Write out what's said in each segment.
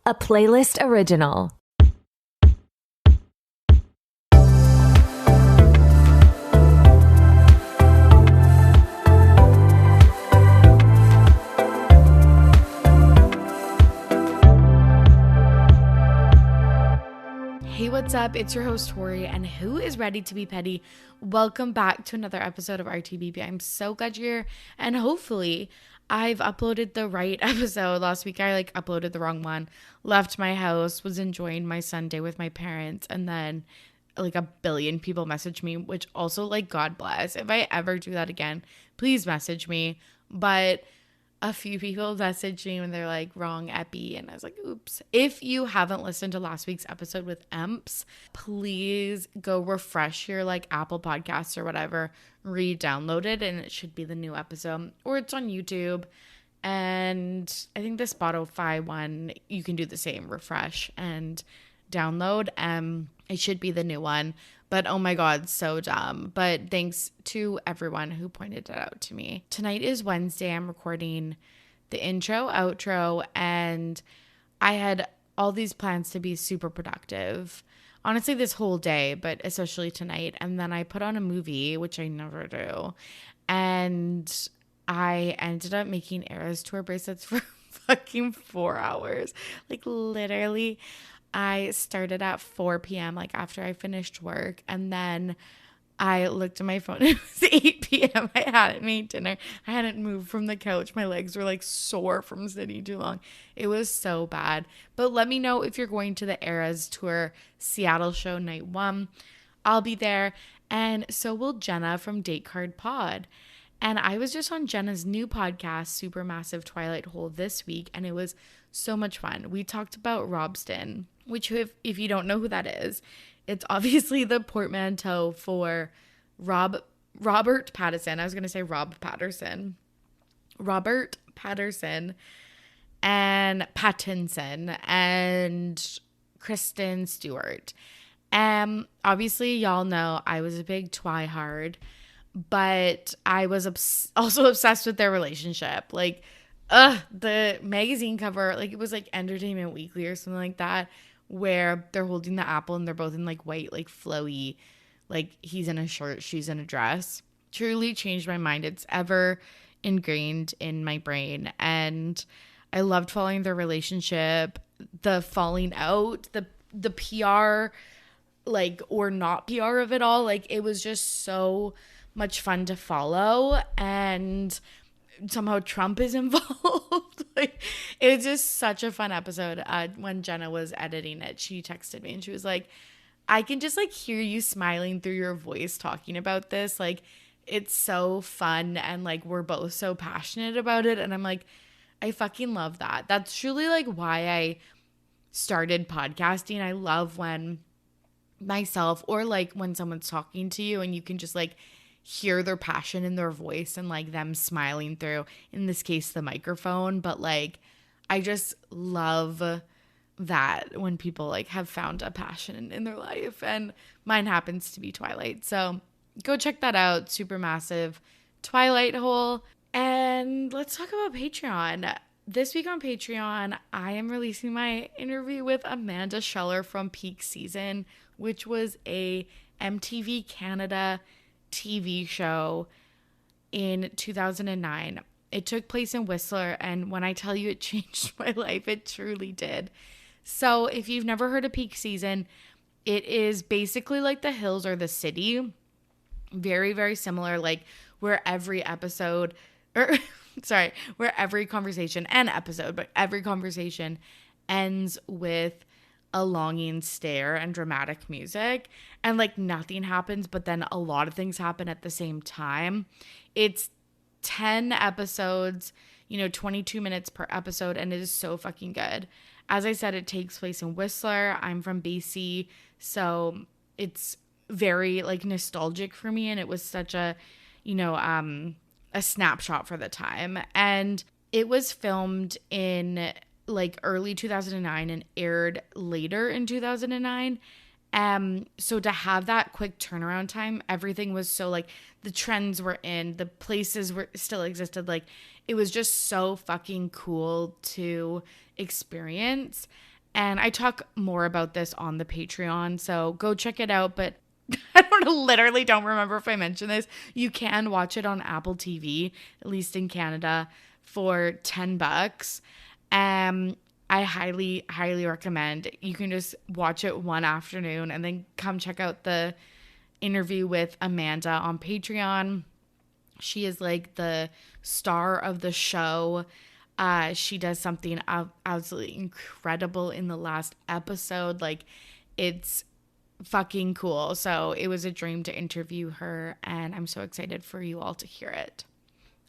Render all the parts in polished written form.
a Playlist original. Hey, what's up? It's your host, Tori, and who is ready to be petty? Welcome back to another episode of RTBP. I'm so glad you're here, and hopefully I've uploaded the right episode. Last week I uploaded the wrong one, left my house, was enjoying my Sunday with my parents, and then a billion people messaged me, which also God bless. If I ever do that again, please message me. But a few people messaged me when they're like, wrong epi, and I was like, oops. If you haven't listened to last week's episode with Emps, please go refresh your Apple Podcasts or whatever, re-download it, and it should be the new episode, or it's on YouTube. And I think the Spotify one, you can do the same, refresh and download. It should be the new one. But oh my God, so dumb. But thanks to everyone who pointed it out to me. Tonight is Wednesday. I'm recording the intro, outro, and I had all these plans to be super productive. Honestly, this whole day, but especially tonight. And then I put on a movie, which I never do. And I ended up making Eras Tour bracelets for fucking 4 hours. Literally. I started at 4 p.m. after I finished work, and then I looked at my phone. It was 8 p.m. I hadn't made dinner. I hadn't moved from the couch. My legs were sore from sitting too long. It was so bad. But let me know if you're going to the Eras Tour Seattle show night 1. I'll be there, and so will Jenna from Date Card Pod. And I was just on Jenna's new podcast, Supermassive Twilight Hole, this week, and it was so much fun. We talked about Robston, which if you don't know who that is, it's obviously the portmanteau for Robert Pattinson. I was going to say Rob Patterson. Robert Patterson and Pattinson and Kristen Stewart. Obviously, y'all know I was a big twihard, but I was also obsessed with their relationship. The magazine cover, it was Entertainment Weekly or something like that, where they're holding the apple and they're both in white, flowy, he's in a shirt, she's in a dress. Truly changed my mind. It's ever ingrained in my brain. And I loved following their relationship, the falling out, the PR, or not PR of it all. It was just so much fun to follow. And somehow Trump is involved. It was just such a fun episode. When Jenna was editing it, she texted me and she was like, I can just hear you smiling through your voice talking about this. It's so fun, and we're both so passionate about it. And I'm like, I fucking love that. That's truly why I started podcasting. I love when myself, or when someone's talking to you and you can just hear their passion in their voice and them smiling through, in this case, the microphone. But I just love that when people have found a passion in their life, and mine happens to be Twilight. So go check that out. Supermassive Twilight Hole. And let's talk about Patreon. This week on Patreon, I am releasing my interview with Amanda Scheller from Peak Season, which was a MTV Canada TV show in 2009. It took place in Whistler, and when I tell you it changed my life, it truly did. So if you've never heard of Peak Season, it is basically The Hills or the City. Very, very similar, where every episode, where every conversation but every conversation ends with a longing stare and dramatic music, and nothing happens, but then a lot of things happen at the same time. It's 10 episodes, 22 minutes per episode, and it is so fucking good. As I said, it takes place in Whistler. I'm from BC, so it's very nostalgic for me, and it was such a snapshot for the time. And it was filmed in early 2009 and aired later in 2009. So to have that quick turnaround time, everything was so the trends were in, the places were still existed. It was just so fucking cool to experience. And I talk more about this on the Patreon, so go check it out. But I literally don't remember if I mentioned this. You can watch it on Apple TV, at least in Canada, for $10. I highly, highly recommend. You can just watch it one afternoon and then come check out the interview with Amanda on Patreon. She is like the star of the show. She does something absolutely incredible in the last episode. Like, it's fucking cool. So it was a dream to interview her, and I'm so excited for you all to hear it.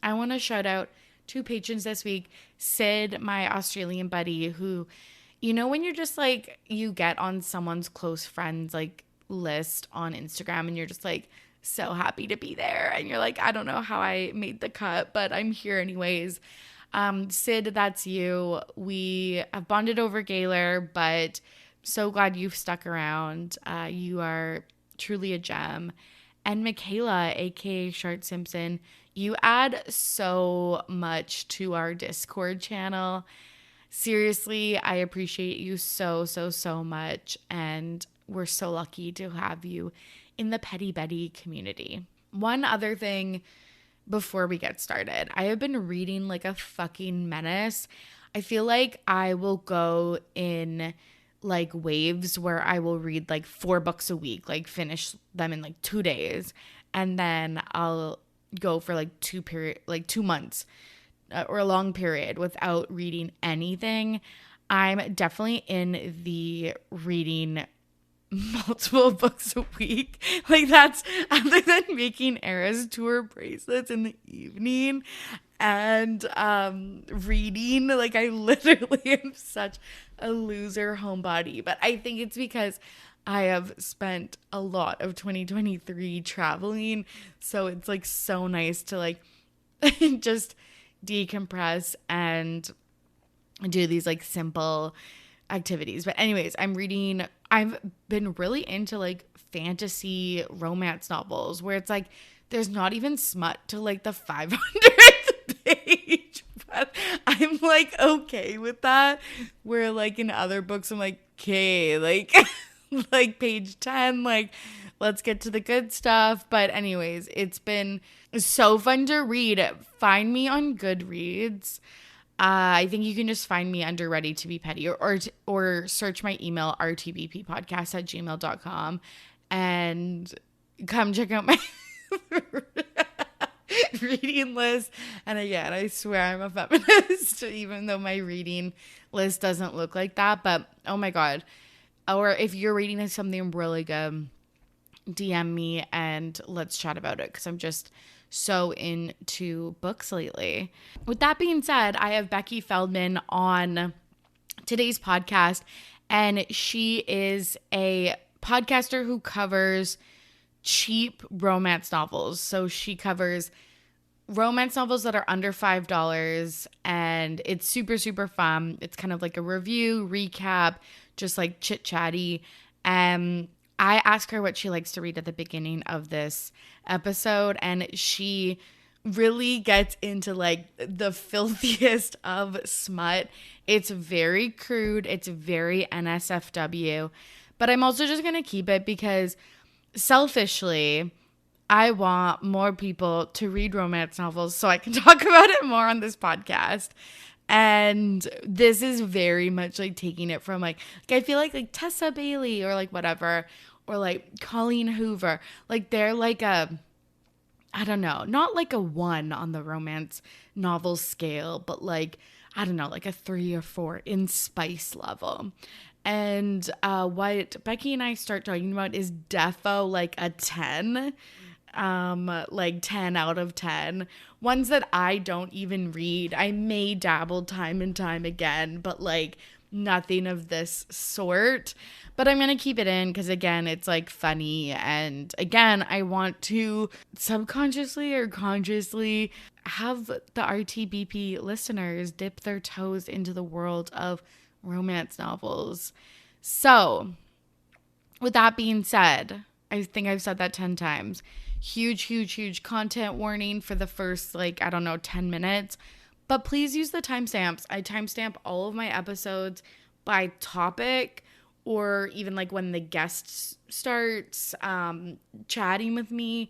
I want to shout out 2 patrons this week. Sid, my Australian buddy, who, you know, when you're just like, you get on someone's close friends like list on Instagram and you're just like so happy to be there, and you're like, I don't know how I made the cut, but I'm here anyways. Sid, that's you. We have bonded over Gaylor, but so glad you've stuck around. You are truly a gem. And Michele, aka Shart Simpson, you add so much to our Discord channel. Seriously, I appreciate you so, so, so much. And we're so lucky to have you in the Petty Betty community. One other thing before we get started, I have been reading like a fucking menace. I feel like I will go in like waves where I will read like 4 books a week, like finish them in like 2 days, and then I'll go for like 2 months or a long period without reading anything. I'm definitely in the reading multiple books a week. Like, that's other than making Eras Tour bracelets in the evening and reading. Like, I literally am such a loser homebody. But I think it's because I have spent a lot of 2023 traveling. So it's like so nice to like just decompress and do these like simple activities. But anyways, I've been really into like fantasy romance novels where it's like there's not even smut to like the 500th page, but I'm like okay with that. Where like in other books I'm like, okay, like like page 10, like let's get to the good stuff. But anyways, it's been so fun to read. Find me on Goodreads. I think you can just find me under Ready to Be Petty or search my email, rtbppodcast@gmail.com, and come check out my reading list. And again, I swear I'm a feminist, even though my reading list doesn't look like that. But oh my God. Or if you're reading something really good, DM me and let's chat about it, because I'm just so into books lately. With that being said, I have Becky Feldman on today's podcast, and she is a podcaster who covers cheap romance novels. So she covers romance novels that are under $5, and it's super, super fun. It's kind of like a review, recap, just like chit-chatty. I asked her what she likes to read at the beginning of this episode, and she really gets into like the filthiest of smut. It's very crude. It's very NSFW, but I'm also just going to keep it because selfishly, I want more people to read romance novels so I can talk about it more on this podcast. And this is very much like taking it from like I feel like Tessa Bailey or like whatever, or like Colleen Hoover. Like they're like a, I don't know, not like a 1 on the romance novel scale, but like, I don't know, like a 3 or 4 in spice level. And what Becky and I start talking about is defo like a 10. Like 10 out of 10. Ones that I don't even read. I may dabble time and time again, but like nothing of this sort. But I'm going to keep it in because again, it's like funny. And again, I want to subconsciously or consciously have the RTBP listeners dip their toes into the world of romance novels. So with that being said, I think I've said that 10 times. Huge content warning for the first, 10 minutes. But please use the timestamps. I timestamp all of my episodes by topic, or even like when the guest starts chatting with me,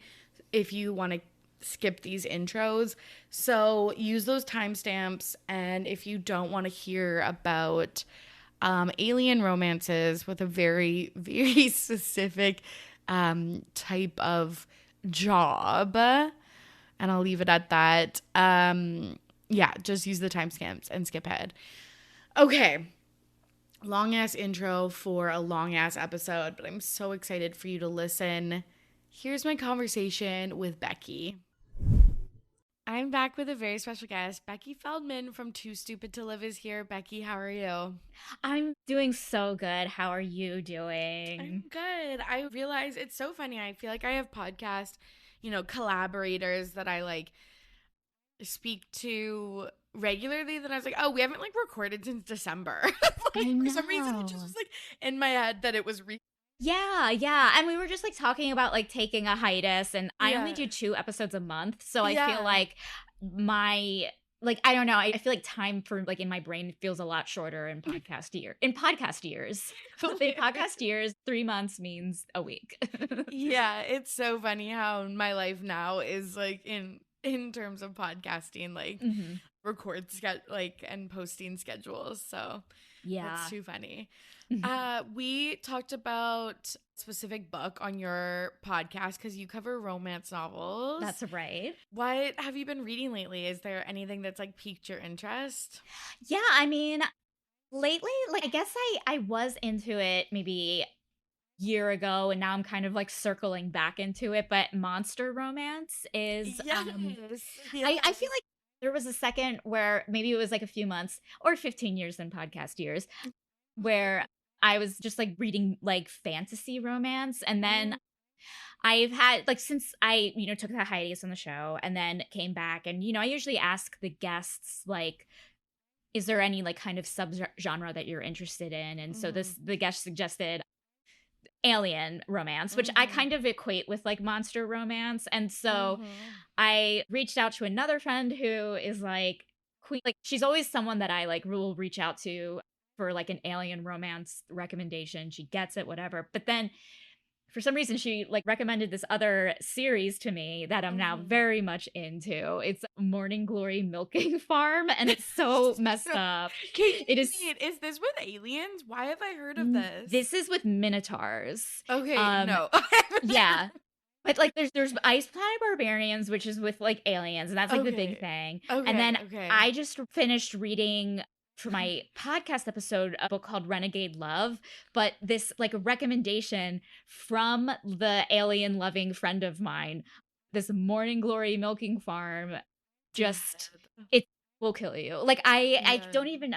if you want to skip these intros. So use those timestamps. And if you don't want to hear about alien romances with a very, very specific type of job, and I'll leave it at that. Yeah, just use the timestamps and skip ahead. Okay. Long ass intro for a long ass episode, but I'm so excited for you to listen. Here's my conversation with Becky. I'm back with a very special guest. Becky Feldman from Too Stupid to Live is here. Becky, how are you? I'm doing so good. How are you doing? I'm good. I realize it's so funny. I feel like I have podcast, collaborators that I like speak to regularly, that I was like, oh, we haven't like recorded since December. For some reason it just was like in my head that it was yeah, and we were just like talking about like taking a hiatus, and I only do 2 episodes a month, so I feel like I don't know, I feel like time for like in my brain feels a lot shorter in podcast years. In podcast years 3 months means a week. Yeah, it's so funny how my life now is like in terms of podcasting, like record and posting schedules. So yeah, that's too funny. We talked about a specific book on your podcast because you cover romance novels. That's right. What have you been reading lately? Is there anything that's like piqued your interest? Yeah, I mean, lately, like I guess I was into it maybe year ago, and now I'm kind of like circling back into it, but monster romance is yes. I feel like there was a second where maybe it was like a few months or 15 years in podcast years where I was just like reading like fantasy romance, and then I've had like, since I took that hiatus on the show and then came back, and I usually ask the guests like, is there any like kind of subgenre that you're interested in? And so the guest suggested alien romance, which I kind of equate with like monster romance. And so I reached out to another friend who is like queen, like she's always someone that I like will reach out to for like an alien romance recommendation. She gets it, whatever. But then for some reason she like recommended this other series to me that I'm now very much into. It's Morning Glory Milking Farm, and it's so messed up. Is this with aliens? Why have I heard of this? This is with minotaurs. Okay, no. Yeah. But like there's Ice Planet Barbarians, which is with like aliens, and that's like the big thing. Okay, and then I just finished reading for my podcast episode a book called Renegade Love, but this like a recommendation from the alien loving friend of mine, this Morning Glory Milking Farm, just it will kill you. Like I don't even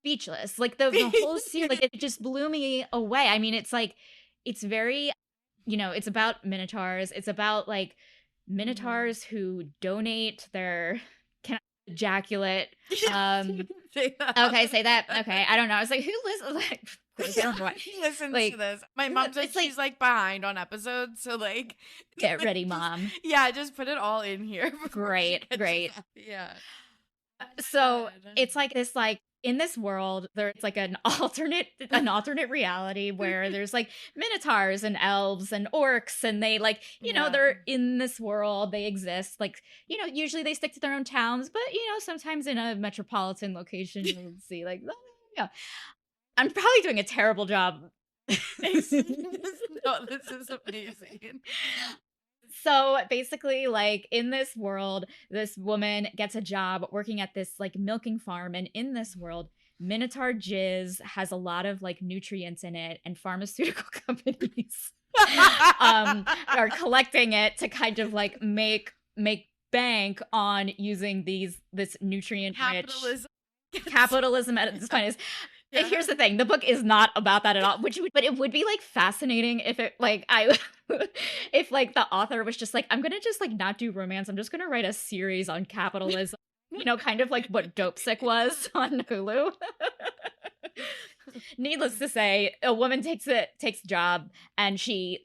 speechless. Like the whole series, like it just blew me away. I mean, it's like it's very, it's about minotaurs. It's about like minotaurs who donate their ejaculate. Say that. Okay, say that. Okay, I don't know. I was like, who listens? Like, I don't know why. He listens to this. My mom said she's like behind on episodes, so like, get ready, mom. Yeah, just put it all in here. Great. Yeah. So it's like this, like in this world, there's like an alternate reality where there's like minotaurs and elves and orcs, and they like, they're in this world, they exist. Like, usually they stick to their own towns, but sometimes in a metropolitan location, you'll see like, I'm probably doing a terrible job. No, this is amazing. So basically, like in this world, this woman gets a job working at this like milking farm. And in this world, Minotaur jizz has a lot of like nutrients in it, and pharmaceutical companies are collecting it to kind of like make bank on using this nutrient rich capitalism at its finest. Yeah. Here's the thing, the book is not about that at all, but it would be like fascinating if it like if like the author was just like, I'm gonna just like not do romance, I'm just gonna write a series on capitalism, kind of like what Dopesick was on Hulu. Needless to say, a woman takes a job and she,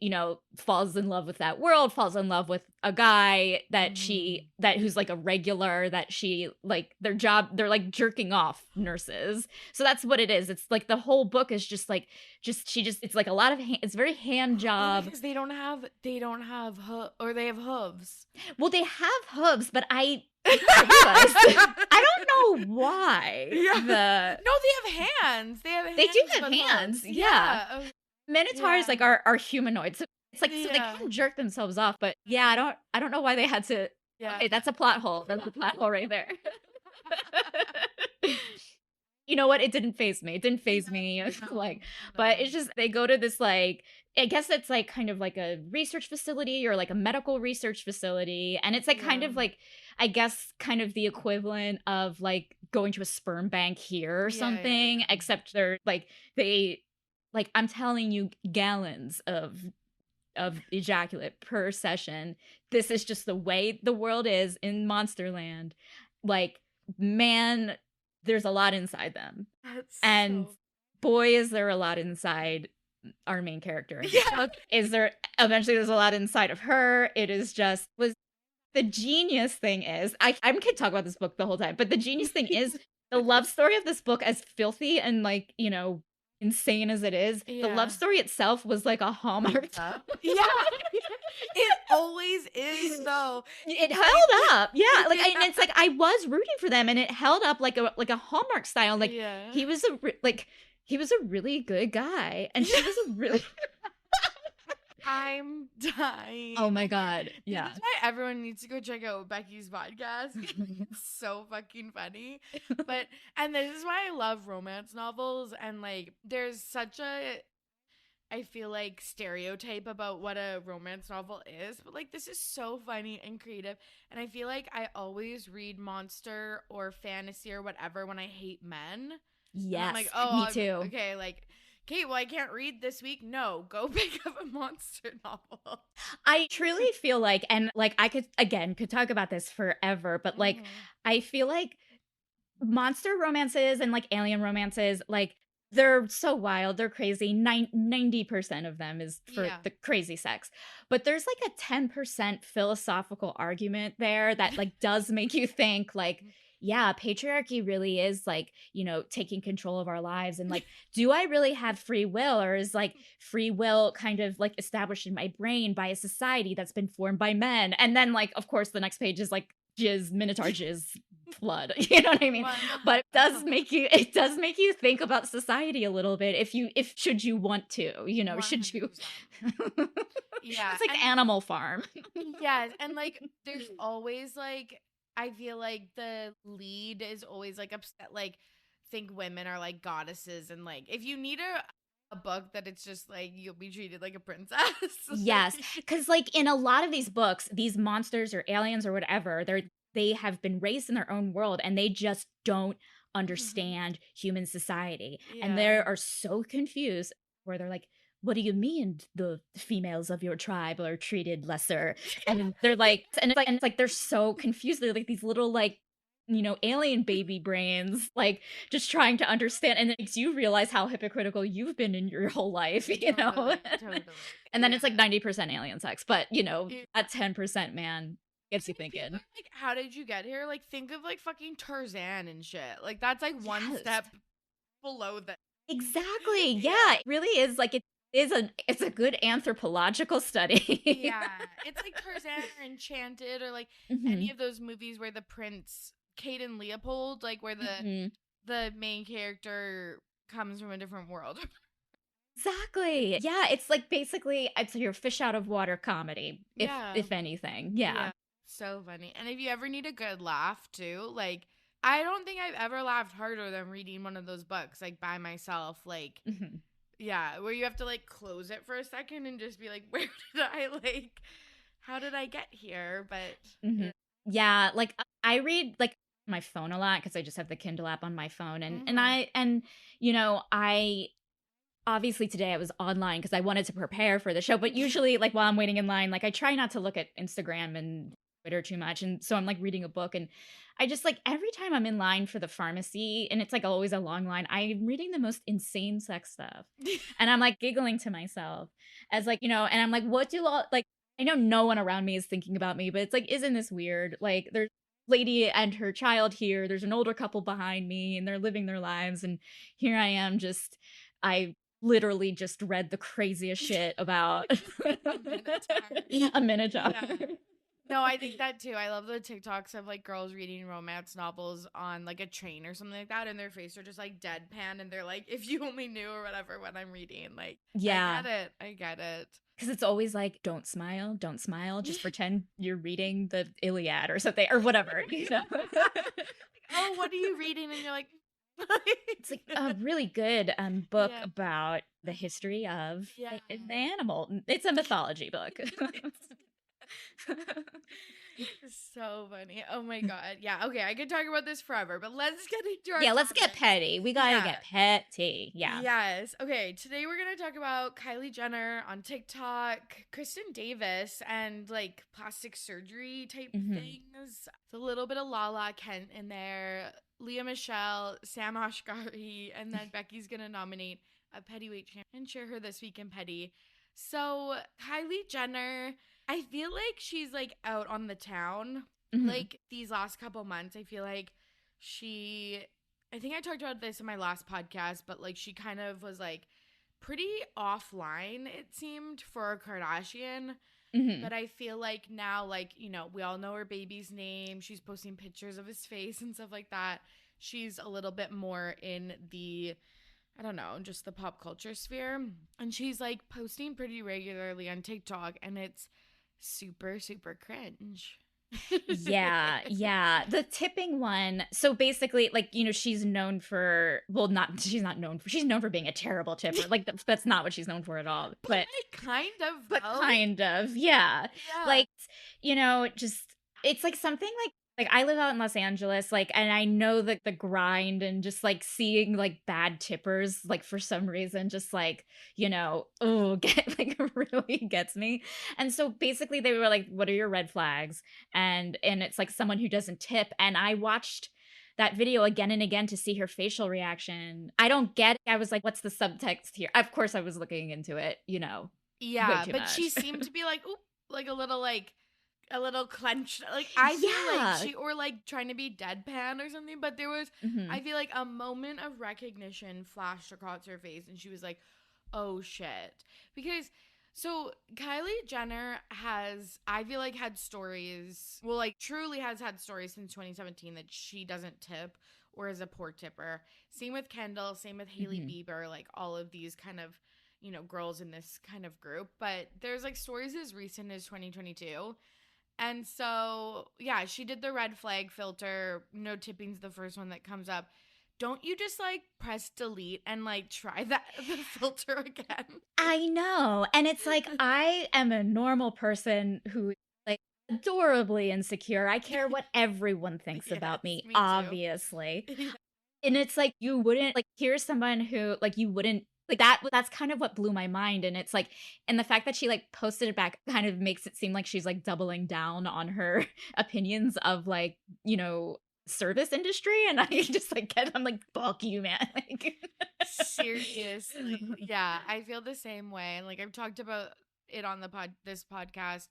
falls in love with that world, falls in love with a guy that who's like a regular, that she like their job, they're like jerking off nurses. So that's what it is. It's like the whole book is just it's like a lot of it's very hand job. Because they don't have or they have hooves. Well, they have hooves, but I don't know why. No, they have hands. They do have hands. Yeah. Minotaurs like are humanoids. So it's like so they can jerk themselves off, but I don't know why they had to. Yeah. Okay, that's a plot hole. That's a plot hole right there. You know what? It didn't faze me. But it's just they go to this like, I guess it's like kind of like a research facility or like a medical research facility, and it's like kind of like, I guess kind of the equivalent of like going to a sperm bank here or something, except they're like I'm telling you, gallons of ejaculate per session. This is just the way the world is in Monsterland. Like, man, there's a lot inside them. And boy, is there a lot inside our main character. Eventually there's a lot inside of her. It is just the genius thing is, I could talk about this book the whole time, but the genius thing is the love story of this book, as filthy and like, insane as it is, the love story itself was like a Hallmark. It always is though. It held up. Like and it's like I was rooting for them, and it held up like a Hallmark style. Like he was a really good guy, and she was a really I'm dying. Oh my god. Yeah. That's why everyone needs to go check out Becky's podcast. It's so fucking funny. And this is why I love romance novels, and like there's such a, I feel like, stereotype about what a romance novel is, but like this is so funny and creative, and I feel like I always read monster or fantasy or whatever when I hate men. Yes. I'm like, oh, me too. Okay, like, okay, well, I can't read this week. No, go pick up a monster novel. I truly feel like, and like I could talk about this forever, but like I feel like monster romances and like alien romances, like they're so wild, they're crazy. 90% of them is for the crazy sex, but there's like a 10% philosophical argument there that like does make you think like, yeah, patriarchy really is like, taking control of our lives. And like, do I really have free will, or is like free will kind of like established in my brain by a society that's been formed by men? And then like, of course, the next page is like Minotaur jizz flood. You know what I mean? But it does make you think about society a little bit if should you want to, should you? It's like Animal Farm. Yes. And like, there's always like, I feel like the lead is always like upset, like think women are like goddesses, and like if you need a book that it's just like you'll be treated like a princess. Yes, because like in a lot of these books, these monsters or aliens or whatever, they have been raised in their own world, and they just don't understand human society, and they are so confused where they're like, what do you mean the females of your tribe are treated lesser? And they're like, and it's like they're so confused. They're like these little like, alien baby brains, like just trying to understand. And it makes you realize how hypocritical you've been in your whole life, Totally. And then it's like 90% alien sex, but at 10%, man, gets you thinking. Like, how did you get here? Like, think of like fucking Tarzan and shit. Like that's like one step below that. Exactly. Yeah, it really is like it's a good anthropological study. It's like Tarzan or Enchanted, or like any of those movies where the prince, Kate and Leopold, like where the main character comes from a different world. Exactly. Yeah, it's like basically it's your fish out of water comedy, if anything. Yeah. So funny. And if you ever need a good laugh too, like I don't think I've ever laughed harder than reading one of those books like by myself, like yeah, where you have to like close it for a second and just be like, where did I like, how did I get here? But yeah, like I read like my phone a lot because I just have the Kindle app on my phone, and I obviously today I was online because I wanted to prepare for the show, but usually like while I'm waiting in line, like I try not to look at Instagram and Twitter too much, and so I'm like reading a book, and I just like every time I'm in line for the pharmacy and it's like always a long line, I'm reading the most insane sex stuff. And I'm like giggling to myself as like, and I'm like, what do all like I know no one around me is thinking about me, but it's like, isn't this weird? Like there's a lady and her child here, there's an older couple behind me and they're living their lives. And here I am I literally just read the craziest shit about a minotaur. Yeah. No, I think that too. I love the TikToks of like girls reading romance novels on like a train or something like that, and their face are just like deadpan, and they're like, "If you only knew" or whatever what I'm reading. Like, yeah, I get it. Because it's always like, don't smile, just pretend you're reading the Iliad or something or whatever. Oh, what are you reading? And you're like, it's like a really good book Yeah. about the history of Yeah. the animal. It's a mythology book. So funny. Oh my god. Yeah. Okay. I could talk about this forever, but let's get into our let's get topic. petty. We gotta Yeah. get petty. Yeah. Yes. Okay. Today we're gonna talk about Kylie Jenner on TikTok, Kristin Davis, and like plastic surgery type things. It's a little bit of Lala Kent in there, Leah Michele, Sam Ashgari, and then Becky's gonna nominate a Pettyweight Champion and share her this week in Petty. So Kylie Jenner, I feel like she's like out on the town. Like these last couple months, I feel like I think I talked about this in my last podcast, but like she kind of was like pretty offline, it seemed, for a Kardashian. But I feel like now, like, we all know her baby's name. She's posting pictures of his face and stuff like that. She's a little bit more in the, I don't know, just the pop culture sphere. And she's like posting pretty regularly on TikTok, and it's super, super cringe. Yeah. The tipping one. So basically, like, she's known for, she's known for being a terrible tipper. Like, that's not what she's known for at all. But like, kind of. But kind of, yeah. Like, just, it's like something like I live out in Los Angeles, like, and I know that the grind and just like seeing like bad tippers, like for some reason, just like, really gets me. And so basically they were like, what are your red flags? And it's like someone who doesn't tip. And I watched that video again and again to see her facial reaction. I don't get it. I was like, what's the subtext here? Of course I was looking into it, Yeah, but much. she seemed to be like, oop, like a little clenched, like I feel like she, or like trying to be deadpan or something, but there was, I feel like a moment of recognition flashed across her face, and she was like, oh shit. Because, so Kylie Jenner I feel like had stories, well, like truly has had stories since 2017 that she doesn't tip or is a poor tipper. Same with Kendall, same with Hailey Bieber, like all of these kind of, girls in this kind of group. But there's like stories as recent as 2022. And so, yeah, she did the red flag filter. No tipping's the first one that comes up. Don't you just like press delete and like try the filter again? I know. And it's like, I am a normal person who like adorably insecure. I care what everyone thinks about me obviously. And it's like, you wouldn't, like, here's someone who like you wouldn't, like, that's kind of what blew my mind. And it's like, and the fact that she like posted it back kind of makes it seem like she's like doubling down on her opinions of like, service industry. And I just like I'm like, fuck you, man. Like, seriously. Yeah, I feel the same way. And like I've talked about it on this podcast,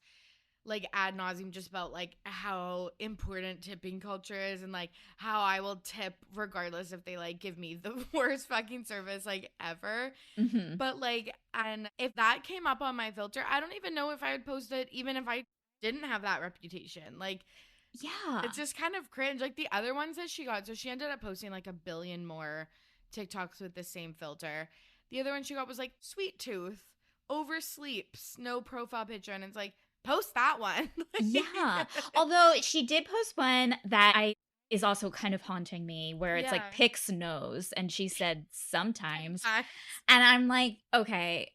like ad nauseum, just about like how important tipping culture is, and like how I will tip regardless if they like give me the worst fucking service like ever. But like, and if that came up on my filter, I don't even know if I would post it even if I didn't have that reputation. Like, yeah, it's just kind of cringe. Like the other ones that she got, so she ended up posting like 1 billion more TikToks with the same filter. The other one she got was like sweet tooth, oversleeps, no profile picture, and it's like, post that one. Yeah. Although she did post one that is also kind of haunting me, where it's like picks nose, and she said sometimes. And I'm like, okay,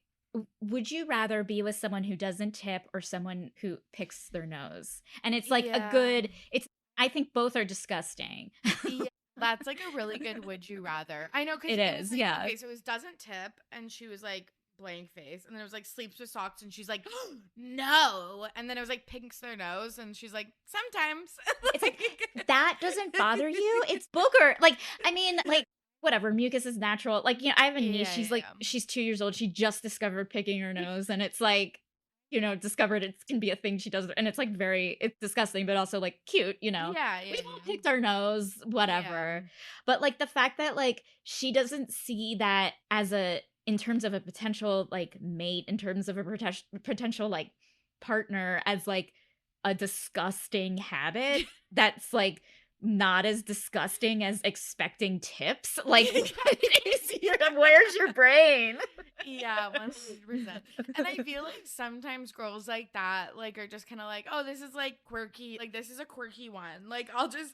would you rather be with someone who doesn't tip or someone who picks their nose? And it's like I think both are disgusting. Yeah, that's like a really good would you rather. I know, because it is, like, yeah. Okay, so it was doesn't tip, and she was like blank face. And then it was like sleeps with socks, and she's like, no. And then it was like pinks their nose, and she's like, sometimes. It's like, that doesn't bother you? It's booger. Like, I mean, like, whatever, mucus is natural. Like, I have a niece, she's 2 years old. She just discovered picking her nose, and it's like, discovered it can be a thing she does, and it's like it's disgusting, but also like cute, we've all picked our nose, whatever. But like the fact that like she doesn't see that as in terms of a potential like mate, in terms of a potential like partner, as like a disgusting habit that's like not as disgusting as expecting tips. Like, where's your brain? Yeah, 100%. And I feel like sometimes girls like that, like, are just kind of like, oh, this is like quirky. Like, this is a quirky one. Like, I'll just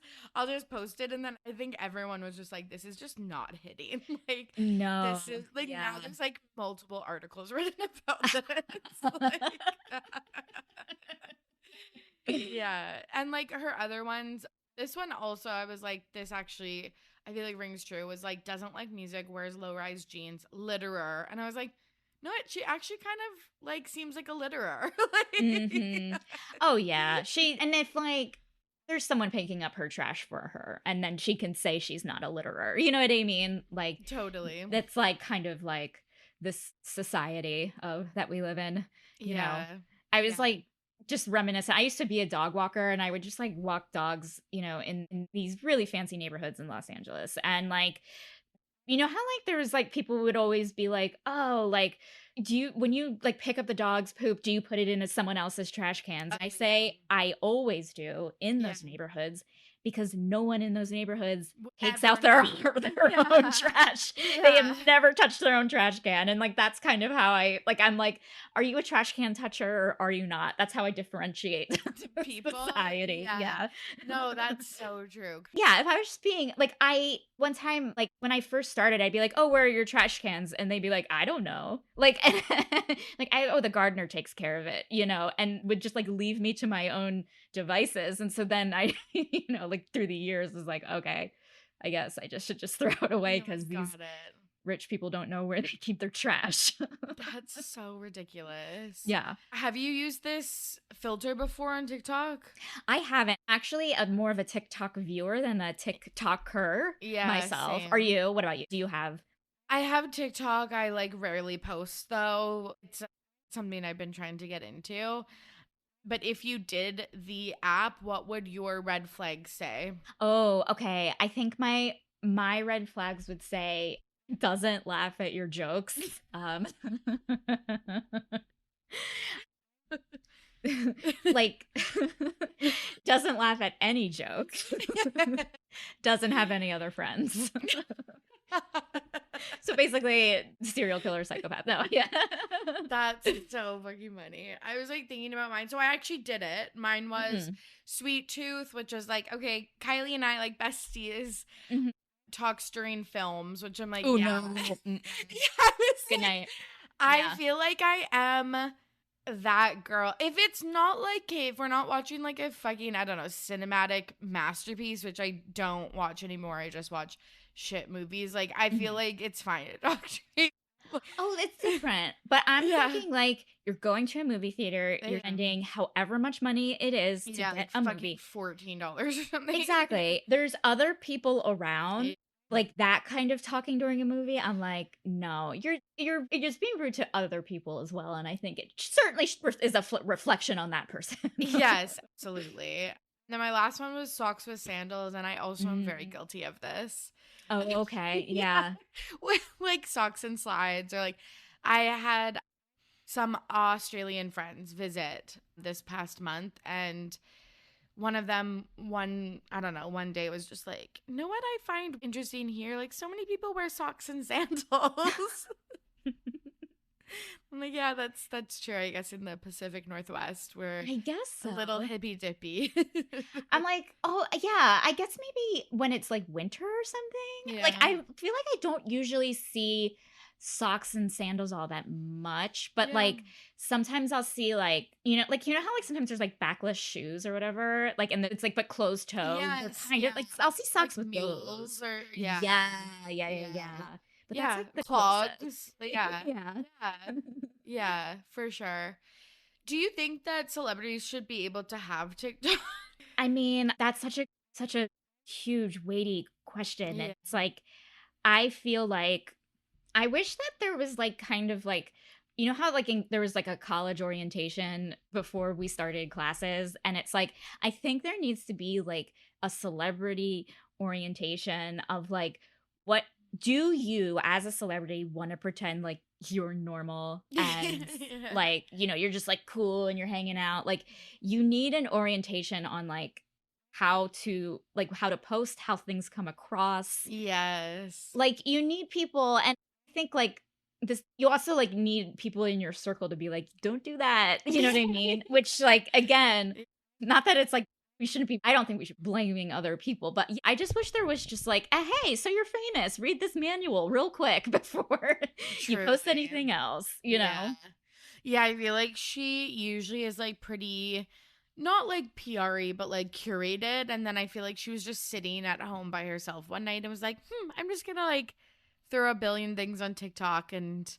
post it. And then I think everyone was just like, this is just not hitting. Like, no, this is like, now there's like multiple articles written about this. Like, yeah. And like her other ones, this one also, I was like, this actually, I feel like rings true, was like, doesn't like music, wears low-rise jeans, litterer. And I was like, no, she actually kind of like seems like a litterer. Like, oh yeah. And if like there's someone picking up her trash for her, and then she can say she's not a litterer. You know what I mean? Like, totally. That's like kind of like this society that we live in. You know? I was like, just reminiscent. I used to be a dog walker, and I would just like walk dogs, in these really fancy neighborhoods in Los Angeles. And like, how like there was like people would always be like, oh, like, when you like pick up the dog's poop, do you put it in someone else's trash cans? I say I always do in those neighborhoods, because no one in those neighborhoods takes out their own trash. They have never touched their own trash can. And like, that's kind of how I'm like, are you a trash can toucher or are you not? That's how I differentiate people. Society. Yeah. No, that's so true. Yeah. If I was just being like, one time, like when I first started, I'd be like, oh, where are your trash cans? And they'd be like, I don't know. Like, the gardener takes care of it, and would just like leave me to my own devices. And so then I, like through the years was like, okay, I guess I should just throw it away, because these rich people don't know where they keep their trash. That's so ridiculous. Yeah. Have you used this filter before on TikTok? I haven't. Actually, I'm more of a TikTok viewer than a TikToker myself. Same. Are you? What about you? Do you have? I have TikTok. I like rarely post though. It's something I've been trying to get into. But if you did the app, what would your red flags say? Oh, okay. I think my red flags would say, doesn't laugh at your jokes. Like, doesn't laugh at any joke. Doesn't have any other friends. So basically, serial killer, psychopath. No, yeah. That's so fucking funny. I was like thinking about mine. So I actually did it. Mine was Sweet Tooth, which was like, okay, Kylie and I, like besties, talks during films, which I'm like, oh, yeah. No. Good night. I feel like I am that girl. If it's not like, if we're not watching like a fucking, I don't know, cinematic masterpiece, which I don't watch anymore. I just watch shit movies. Like, I feel like it's fine to talk to me. Oh, it's different. But I'm thinking like, you're going to a movie theater, you're spending however much money it is to get a movie. $14 or something. Exactly. There's other people around. Like that kind of talking during a movie, I'm like, no, you're just being rude to other people as well. And I think it certainly is a reflection on that person. Yes, absolutely. Then my last one was socks with sandals, and I also am very guilty of this. Oh, okay. Yeah. With like socks and slides, or like I had some Australian friends visit this past month, and one of them, one day was just like, you know what I find interesting here? Like, so many people wear socks and sandals. I'm like, yeah, that's true. I guess in the Pacific Northwest, we're I guess so. A little hippy dippy. I'm like, oh yeah, I guess maybe when it's like winter or something. Yeah. Like, I feel like I don't usually see socks and sandals all that much, but like sometimes I'll see like, how like sometimes there's like backless shoes or whatever, like, and it's like but closed toe. Yes, kind of like I'll see socks like with mules those. Or yeah. But yeah, that's like the clogs. closest. Yeah. Yeah. Yeah. Yeah, for sure. Do you think that celebrities should be able to have TikTok? I mean, that's such a huge, weighty question. Yeah. It's like I feel like I wish that there was like kind of like you know how like there was like a college orientation before we started classes, and it's like I think there needs to be like a celebrity orientation of like what do you as a celebrity want to pretend like you're normal and Yeah. like you're just like cool and you're hanging out, like you need an orientation on like how to post, how things come across, Yes. like you need people. And I think like this you also like need people in your circle to be like, don't do that, you know what I mean? Which like again, not that it's like we shouldn't be, I don't think we should be blaming other people, but I just wish there was just like hey, so you're famous, read this manual real quick before you post Truly. anything else, you know. Yeah, I feel like she usually is like pretty, not like PR-y, but like curated. And then I feel like she was just sitting at home by herself one night and was like, I'm just gonna like throw a billion things on TikTok and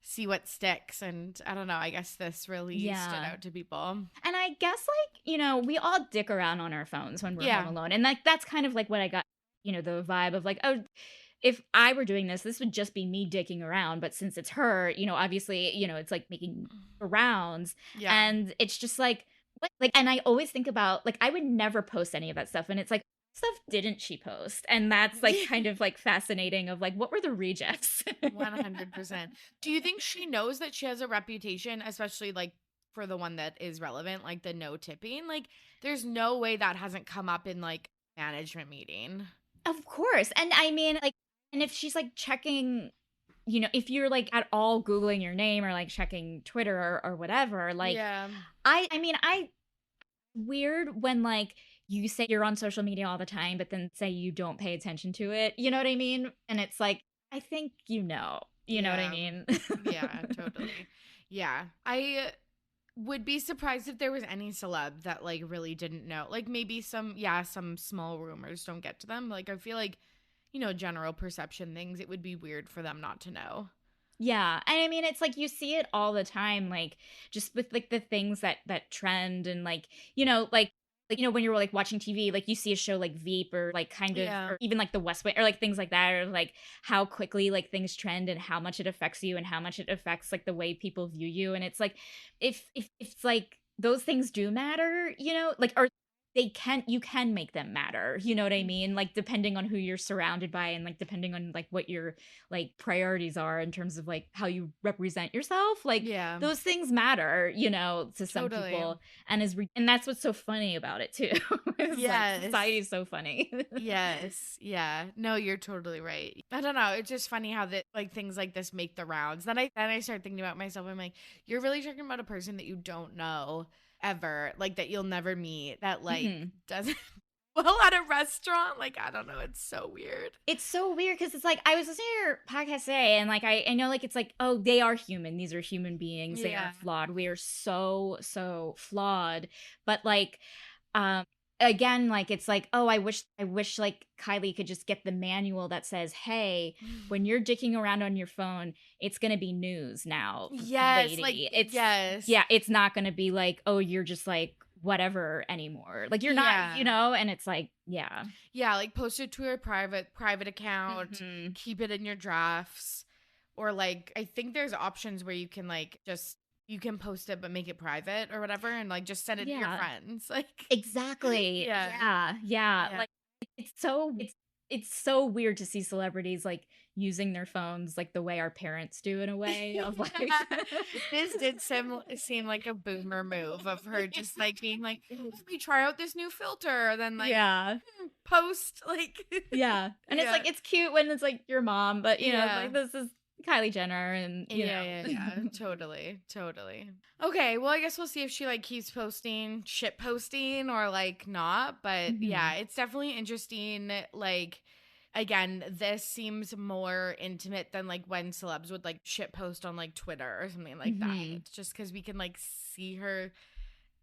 see what sticks. And I don't know, I guess this really stood out to people. And I guess like, we all dick around on our phones when we're home alone. And like that's kind of like what I got, the vibe of like, oh, if I were doing this would just be me dicking around. But since it's her, obviously, it's like making rounds. Yeah. And it's just like, what? Like, and I always think about like, I would never post any of that stuff. And it's like, what stuff didn't she post? And that's like kind of like fascinating of like, what were the rejects? 100%. Do you think she knows that she has a reputation, especially like for the one that is relevant, like the no tipping? Like, there's no way that hasn't come up in like management meeting. Of course. And I mean, like, and if she's like checking, if you're like at all Googling your name or like checking Twitter or whatever, like, I mean, weird when like you say you're on social media all the time, but then say you don't pay attention to it. You know what I mean? And it's like, I think you know what I mean? Yeah, totally. Yeah. I would be surprised if there was any celeb that like really didn't know. Like maybe some small rumors don't get to them. Like I feel like, general perception things, it would be weird for them not to know. Yeah. And I mean, it's like you see it all the time, like just with like the things that trend and like, when you're like watching TV, like you see a show like Veep or like kind of, or even like The West Wing or like things like that, or like how quickly like things trend and how much it affects you and how much it affects like the way people view you. And it's like, if it's like those things do matter, like, or you can make them matter, you know what I mean? Like depending on who you're surrounded by and like depending on like what your like priorities are in terms of like how you represent yourself, like those things matter, to some people. And and that's what's so funny about it too. Like, society is so funny. Yes. Yeah. No, you're totally right. I don't know. It's just funny how that like things like this make the rounds. Then I start thinking about myself. I'm like, you're really talking about a person that you don't know ever, like that you'll never meet, that like doesn't well at a restaurant. Like, I don't know, it's so weird. It's so weird because it's like I was listening to your podcast today and like I know like it's like, oh, they are human, these are human beings, they are flawed, we are so flawed. But like again, like it's like, oh, I wish like Kylie could just get the manual that says, hey, when you're dicking around on your phone, it's gonna be news now. Yes, lady. like it's yeah, it's not gonna be like, oh, you're just like whatever anymore, like you're not, and it's like like post it to a private account, keep it in your drafts, or like I think there's options where you can like just you can post it but make it private or whatever and like just send it to your friends. Like exactly. Like it's so weird to see celebrities like using their phones like the way our parents do, in a way of like this did seem like a boomer move of her just like being like, let me try out this new filter, then like post like and it's like it's cute when it's like your mom, but you know like this is Kylie Jenner and you know. Totally. Okay, well I guess we'll see if she like keeps posting or like not, but it's definitely interesting. Like again, this seems more intimate than like when celebs would like shit post on like Twitter or something like that, just because we can like see her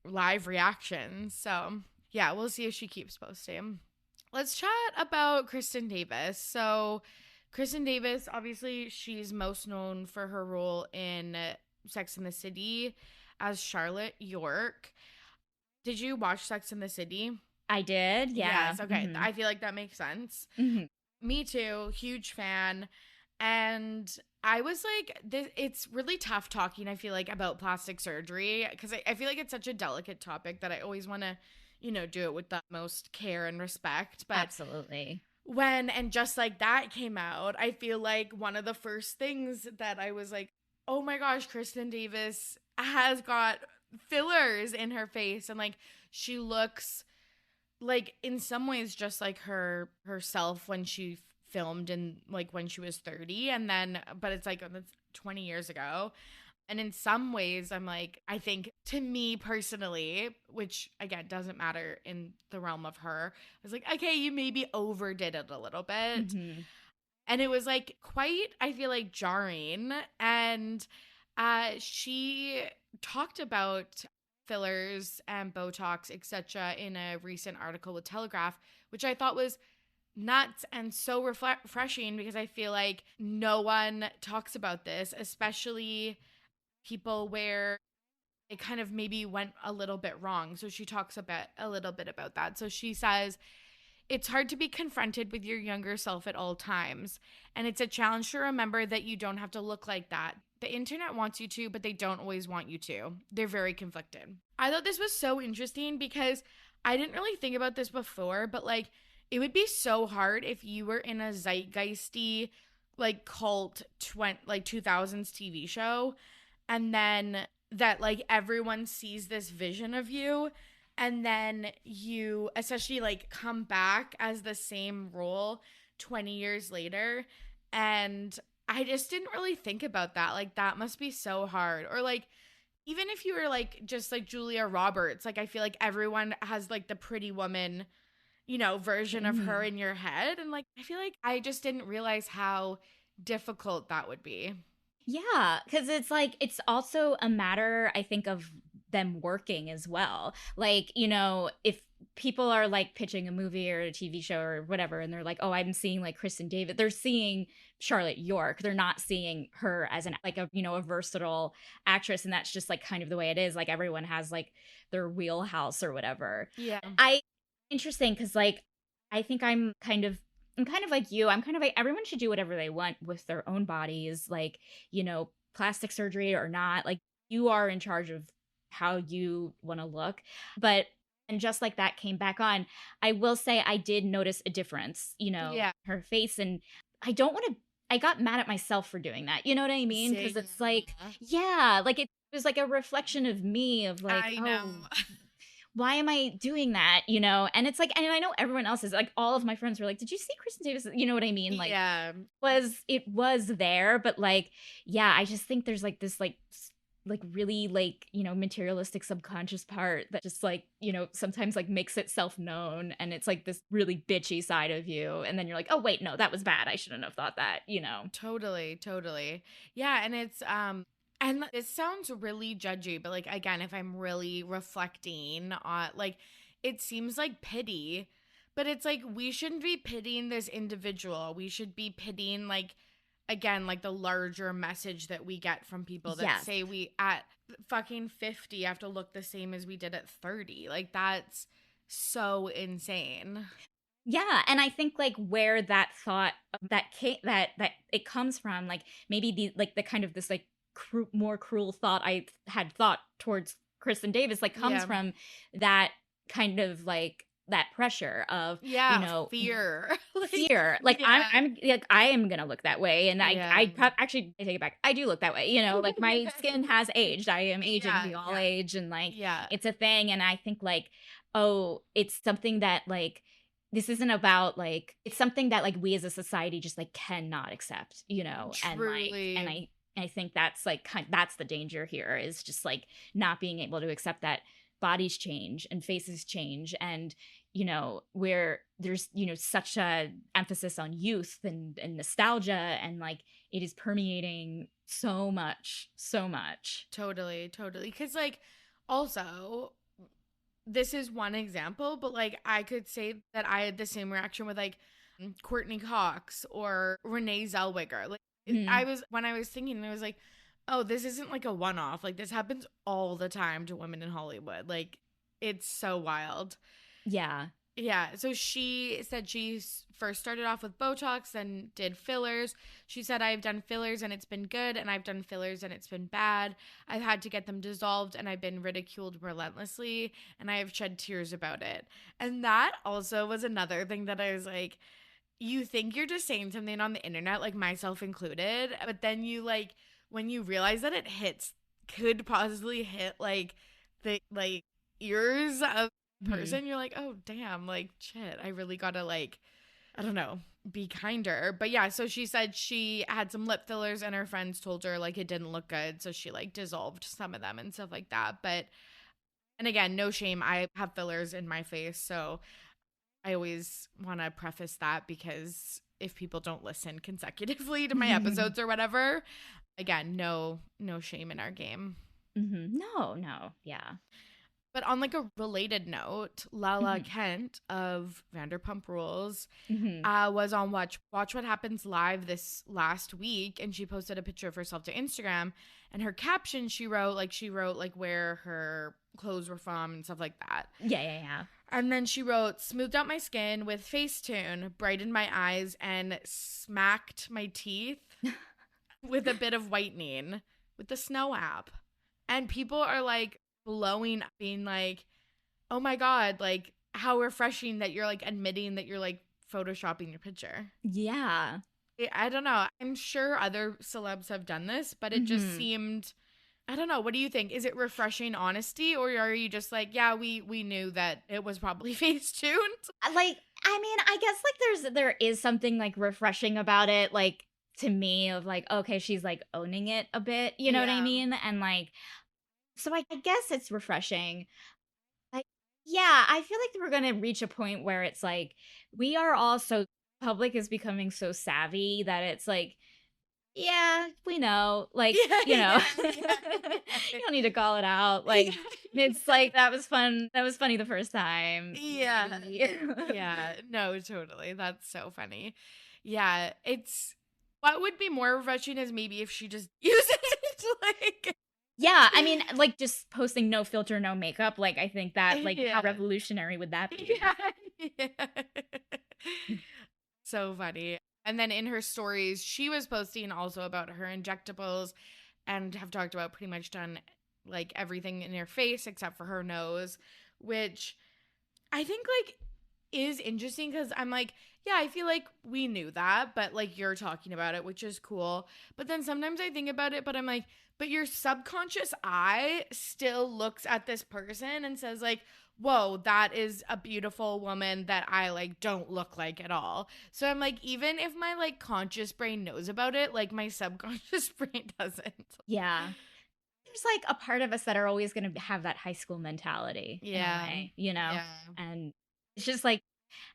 live reactions. So yeah, we'll see if she keeps posting. Let's chat about Kristin Davis. So Kristin Davis, obviously, she's most known for her role in Sex and the City as Charlotte York. Did you watch Sex and the City? I did, yeah. Yes, okay. I feel like that makes sense. Me too, huge fan. And I was like, it's really tough talking, I feel like, about plastic surgery because I feel like it's such a delicate topic that I always want to, do it with the most care and respect. But absolutely. And just like that came out, I feel like one of the first things that I was like, oh my gosh, Kristin Davis has got fillers in her face. And like, she looks like in some ways just like herself when she filmed and like when she was 30, and then but it's like 20 years ago. And in some ways I'm like, I think to me personally, which again doesn't matter in the realm of her, I was like, okay, you maybe overdid it a little bit. And it was like quite, I feel like, jarring. And she talked about fillers and Botox, etc., in a recent article with Telegraph, which I thought was nuts and so refreshing because I feel like no one talks about this, especially people where it kind of maybe went a little bit wrong. So she talks a little bit about that. So she says, it's hard to be confronted with your younger self at all times, and it's a challenge to remember that you don't have to look like that. The internet wants you to, but they don't always want you to. They're very conflicted. I thought this was so interesting because I didn't really think about this before, but like it would be so hard if you were in a zeitgeisty like cult 2000s TV show, and then that like everyone sees this vision of you, and then you essentially like come back as the same role 20 years later. And I just didn't really think about that. Like, that must be so hard. Or like, even if you were like just like Julia Roberts, like I feel like everyone has like the pretty woman, version of her in your head. And like, I feel like I just didn't realize how difficult that would be. Yeah, because it's like, it's also a matter, I think, of them working as well. Like, if people are like pitching a movie or a TV show or whatever, and they're like, oh, I'm seeing like Kristin Davis, they're seeing Charlotte York. They're not seeing her as a versatile actress. And that's just like kind of the way it is. Like everyone has like their wheelhouse or whatever. Yeah. Interesting, because like, I think I'm kind of like you. I'm kind of like, everyone should do whatever they want with their own bodies, like, plastic surgery or not. Like, you are in charge of how you want to look. And just like that came back on, I will say I did notice a difference, her face. And I got mad at myself for doing that. You know what I mean? Because it's like, yeah, like it was like a reflection of me of like, I know. Why am I doing that? And it's like, and I know everyone else is like, all of my friends were like, did you see Kristin Davis? You know what I mean? Like, yeah, it was there, but like, yeah, I just think there's like this, like really like, materialistic subconscious part that just like, sometimes like makes itself known. And it's like this really bitchy side of you. And then you're like, oh wait, no, that was bad. I shouldn't have thought that, Totally. Yeah. And it's, and it sounds really judgy, but like, again, if I'm really reflecting on, like, it seems like pity, but it's like, we shouldn't be pitying this individual. We should be pitying, like, again, like the larger message that we get from people that say we at fucking 50 have to look the same as we did at 30. Like, that's so insane. Yeah, and I think like where that thought that it comes from, like maybe the kind of this like more cruel thought I had thought towards Kristin Davis, like comes from that kind of like that pressure of fear. Like I'm like, I am gonna look that way, and I take it back, I do look that way, like my skin has aged, I am aging, we all age, and like it's a thing. And I think like, oh, it's something that like, this isn't about like, it's something that like we as a society just like cannot accept, Truly. and I think that's like that's the danger here, is just like not being able to accept that bodies change and faces change, and where there's such a emphasis on youth and nostalgia, and like it is permeating so much. Totally because like, also, this is one example, but like I could say that I had the same reaction with like Courtney Cox or Renee Zellweger. Like Mhm. when I was thinking, I was like, oh, this isn't like a one-off. Like this happens all the time to women in Hollywood. Like it's so wild. Yeah. Yeah, so she said first started off with Botox, then did fillers. She said, I've done fillers and it's been good, and I've done fillers and it's been bad. I've had to get them dissolved, and I've been ridiculed relentlessly, and I have shed tears about it. And that also was another thing that I was like, you think you're just saying something on the internet, like myself included, but then you like, when you realize that it could possibly hit like the like ears of Mhm. person, you're like, oh damn, like shit, I really gotta like, I don't know, be kinder. But yeah, so she said she had some lip fillers and her friends told her like it didn't look good, so she like dissolved some of them and stuff like that. But and again, no shame, I have fillers in my face, so I always want to preface that, because if people don't listen consecutively to my episodes or whatever, again, no shame in our game. No. Yeah. But on like a related note, Lala Mhm. Kent of Vanderpump Rules Mhm. was on Watch What Happens Live this last week, and she posted a picture of herself to Instagram, and her caption she wrote like where her clothes were from and stuff like that. Yeah. And then she wrote, smoothed out my skin with Facetune, brightened my eyes, and smacked my teeth with a bit of whitening with the Snow app. And people are like blowing up, being like, oh my God, like how refreshing that you're like admitting that you're like photoshopping your picture. Yeah. I don't know. I'm sure other celebs have done this, but it just Mhm. seemed, I don't know. What do you think? Is it refreshing honesty, or are you just like, yeah, we knew that it was probably Facetuned? Like, I mean, I guess like there is something like refreshing about it, like to me, of like, okay, she's like owning it a bit, you know what I Yeah. mean? And like, so I guess it's refreshing. Like, yeah, I feel like we're gonna reach a point where it's like we are all so public is becoming so savvy that it's like, yeah, we know, like, Yeah, you know, yeah, you yeah. don't need to call it out. Like, it's like that was fun. That was funny the first time. Yeah. Maybe. Yeah. No, totally. That's so funny. Yeah. It's what would be more refreshing is maybe if she just used it like Yeah, I mean, like just posting no filter, no makeup. Like, I think that, like, how yeah. revolutionary would that be? Yeah. Yeah. So funny. And then in her stories, she was posting also about her injectables and have talked about pretty much done like everything in her face except for her nose, which I think like is interesting because I'm like, yeah, I feel like we knew that, but like you're talking about it, which is cool. But then sometimes I think about it, but I'm like, but your subconscious eye still looks at this person and says, like, whoa, that is a beautiful woman that I like don't look like at all. So I'm like, even if my like conscious brain knows about it, like my subconscious brain doesn't. Yeah. There's like a part of us that are always going to have that high school mentality in a Yeah. way, you know? Yeah. And it's just like,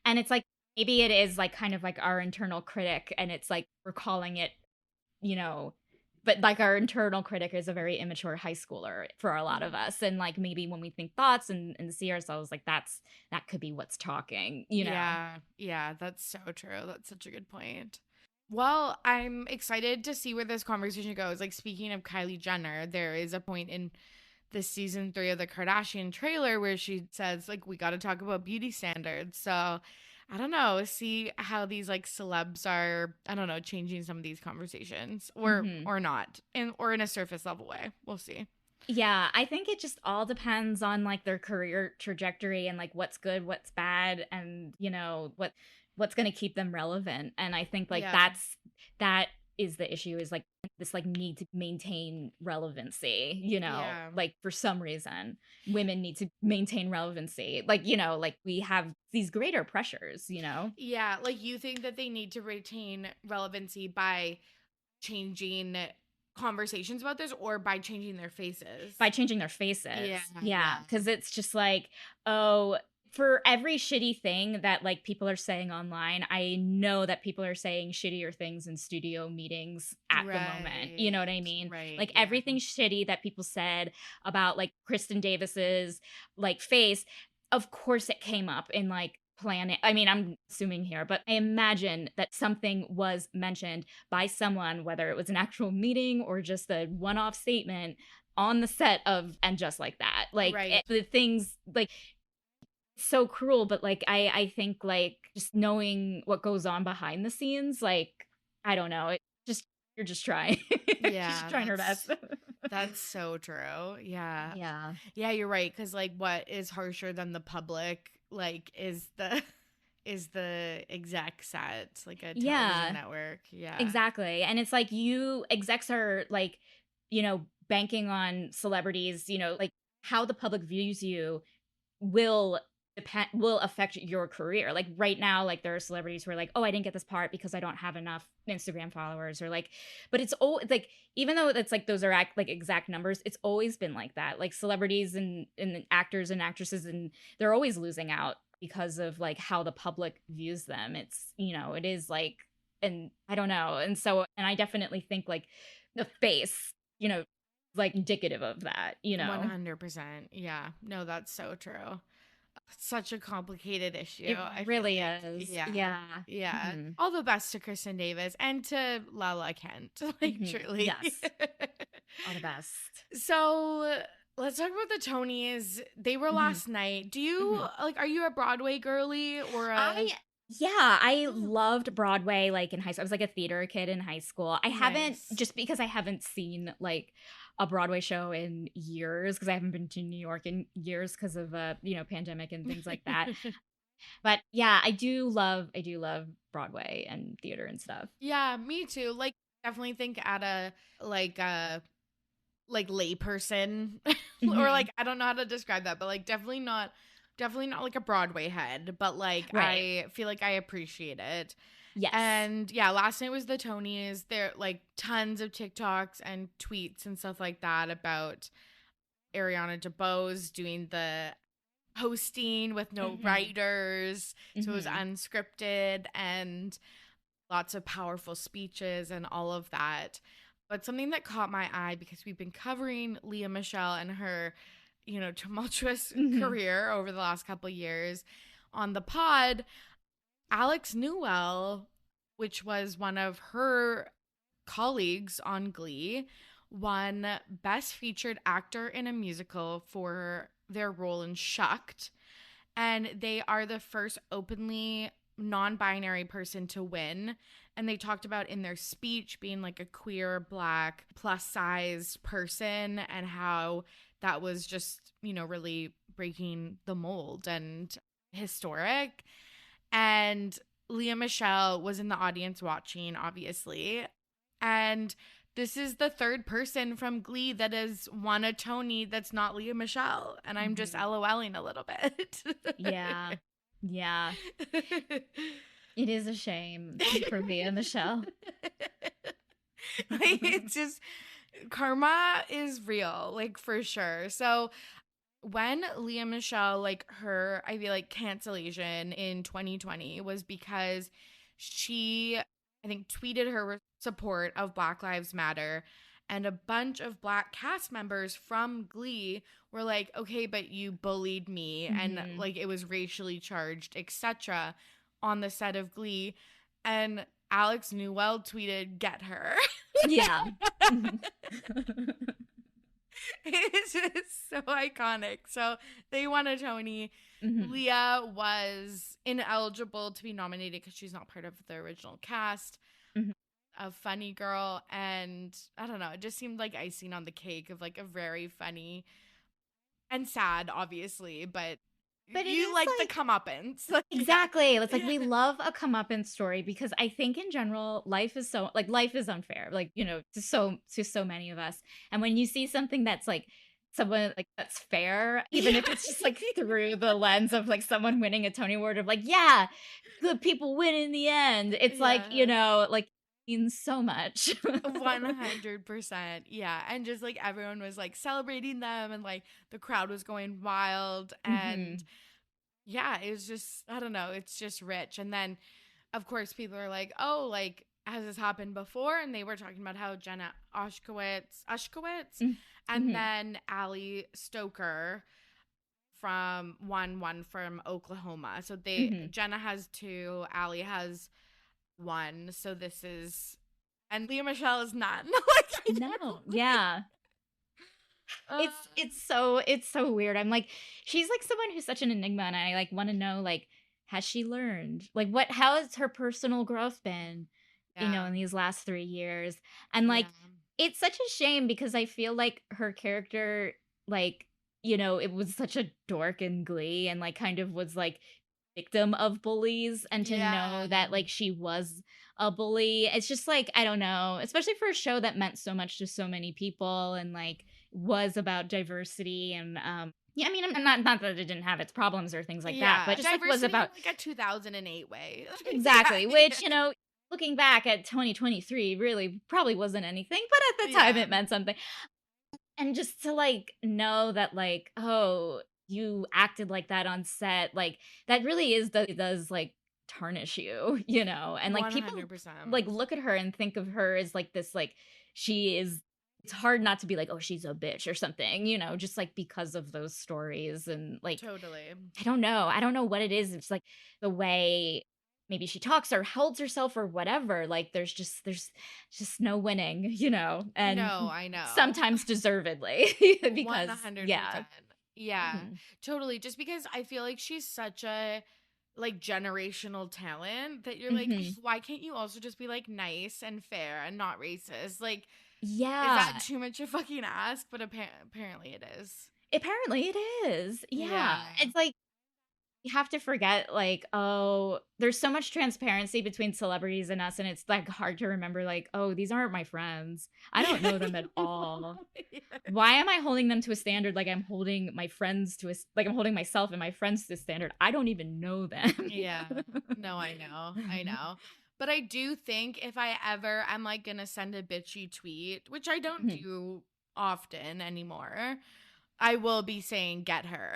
and it's like, maybe it is like kind of like our internal critic, and it's like we're calling it, you know, but like our internal critic is a very immature high schooler for a lot of us. And like maybe when we think thoughts and see ourselves, like that could be what's talking, you know? Yeah, yeah, that's so true. That's such a good point. Well, I'm excited to see where this conversation goes. Like, speaking of Kylie Jenner, there is a point in the season 3 of the Kardashian trailer where she says, like, we got to talk about beauty standards. So, I don't know, see how these like celebs are, I don't know, changing some of these conversations Hmm. or not, or in a surface level way. We'll see. Yeah, I think it just all depends on like their career trajectory and like what's good, what's bad, and you know what's going to keep them relevant. And I think like Yeah. that is the issue, is like this like need to maintain relevancy, you know, Yeah. like for some reason women need to maintain relevancy, like, you know, like we have these greater pressures, you know. Yeah, like you think that they need to retain relevancy by changing conversations about this or by changing their faces. By changing their Yeah, faces. yeah. Yeah, because it's just like, oh, for every shitty thing that like people are saying online, I know that people are saying shittier things in studio meetings at the moment. You know what I mean? Right, Like yeah. everything shitty that people said about like Kristin Davis's like face, of course it came up in like planning. I mean, I'm assuming here, but I imagine that something was mentioned by someone, whether it was an actual meeting or just a one-off statement on the set of And Just Like That. Like Right. the things like so cruel, but like I think like just knowing what goes on behind the scenes, like I don't know, it just you're just trying. Yeah, Just trying her best. that's so true. Yeah. Yeah. Yeah, you're right. Because like, what is harsher than the public? Like, is the exec set like a television network? Yeah, Exactly. And it's like you execs are like, banking on celebrities, like how the public views you will will affect your career. Like right now, like there are celebrities who are like, oh, I didn't get this part because I don't have enough Instagram followers, or like, but it's always like, even though it's like those are like exact numbers, it's always been like that. Like celebrities and actors and actresses, and they're always losing out because of like how the public views them. It's, it is like, and I don't know. And so, and I definitely think like the face, like indicative of that, 100%. Yeah, no, that's so true. It's such a complicated issue. It I feel really like. is. Yeah. Yeah. Yeah. Mhm. All the best to Kristin Davis and to Lala Kent. Like, Mhm. truly. Yes. All the best. So let's talk about the Tonys. They were Mhm. last night. Do you Mhm. like, are you a Broadway girly or a. I loved Broadway like in high school. I was like a theater kid in high school. I haven't, Nice. just because I haven't seen like a Broadway show in years, because I haven't been to New York in years because of pandemic and things like that. But yeah, I do love Broadway and theater and stuff. Yeah, me too. Like, definitely think at a like layperson or like, Mhm. I don't know how to describe that, but like definitely not like a Broadway head, but like Right. I feel like I appreciate it. Yes. And yeah, last night was the Tonys. There like tons of TikToks and tweets and stuff like that about Ariana DeBose doing the hosting with no Mhm. writers. So it was Mhm. unscripted and lots of powerful speeches and all of that. But something that caught my eye, because we've been covering Leah Michele and her, tumultuous Mhm. career over the last couple of years on the pod, Alex Newell, which was one of her colleagues on Glee, won Best Featured Actor in a Musical for their role in Shucked. And they are the first openly non-binary person to win. And they talked about in their speech being like a queer, Black, plus size person, and how that was just, really breaking the mold and historic. And Leah Michele was in the audience watching, obviously. And this is the third person from Glee that has won a Tony that's not Leah Michele. And I'm just Mhm. LOLing a little bit. Yeah. Yeah. It is a shame for Leah Michele. Like, it's just, karma is real, like, for sure. So when Leah Michele, like, her, I feel like, cancellation in 2020 was because she, I think, tweeted her support of Black Lives Matter, and a bunch of Black cast members from Glee were like, okay, but you bullied me, and Mhm. like it was racially charged, etc., on the set of Glee. And Alex Newell tweeted, "Get her." Yeah. It's just so iconic. So they won a Tony. Mhm. Leah was ineligible to be nominated because she's not part of the original cast Mhm. of Funny Girl. And I don't know, it just seemed like icing on the cake of like a very funny and sad, obviously, but But it you is like the like comeuppance. Like, yeah. exactly. It's like Yeah. we love a comeuppance story, because I think in general life is life is unfair, like, to so many of us. And when you see something that's like someone like that's fair, even if it's just like through the lens of like someone winning a Tony Award, of like, yeah, good people win in the end. It's like, Yeah. like means so much. 100%. Yeah. And just like everyone was like celebrating them, and like the crowd was going wild. And Mhm. yeah, it was just, I don't know, it's just rich. And then, of course, people are like, oh, like, has this happened before? And they were talking about how Jenna Ushkowitz, Mm. and Mhm. then Ali Stoker from one from Oklahoma. So Jenna has 2, Allie has 1. So this is, and Leah Michele is none. No, yeah. It's so weird. I'm like, she's like someone who's such an enigma, and I like want to know, like, has she learned? Like, how has her personal growth been, in these last 3 years? And like, it's such a shame because I feel like her character, like, it was such a dork in Glee, and like kind of was like victim of bullies, and to know that like she was a bully, it's just like, I don't know, especially for a show that meant so much to so many people and like was about diversity and yeah, I mean, I'm not that it didn't have its problems or things like that, but just like was about like a 2008 way. Exactly, which, looking back at 2023 really probably wasn't anything, but at the time it meant something. And just to like know that like, oh, you acted like that on set, like that really does like tarnish you, and like 100%. People like look at her and think of her as like this, like she is, it's hard not to be like, oh, she's a bitch or something, just like because of those stories. And like, totally, I don't know what it is. It's like the way maybe she talks or holds herself or whatever. Like there's just no winning, and no, I know, sometimes deservedly because 100%. Yeah, Mhm. totally. Just because I feel like she's such a like generational talent that you're like, why can't you also just be like nice and fair and not racist? Like, is that too much to fucking ask? But apparently it is. Apparently it is. Yeah. It's like, you have to forget, like, oh, there's so much transparency between celebrities and us, and it's like hard to remember, like, oh, these aren't my friends. I don't know them at all. Why am I holding them to a standard like I'm holding my friends to like I'm holding myself and my friends to a standard? I don't even know them. Yeah. No, I know. But I do think if I ever am like gonna send a bitchy tweet, which I don't do often anymore, I will be saying get her.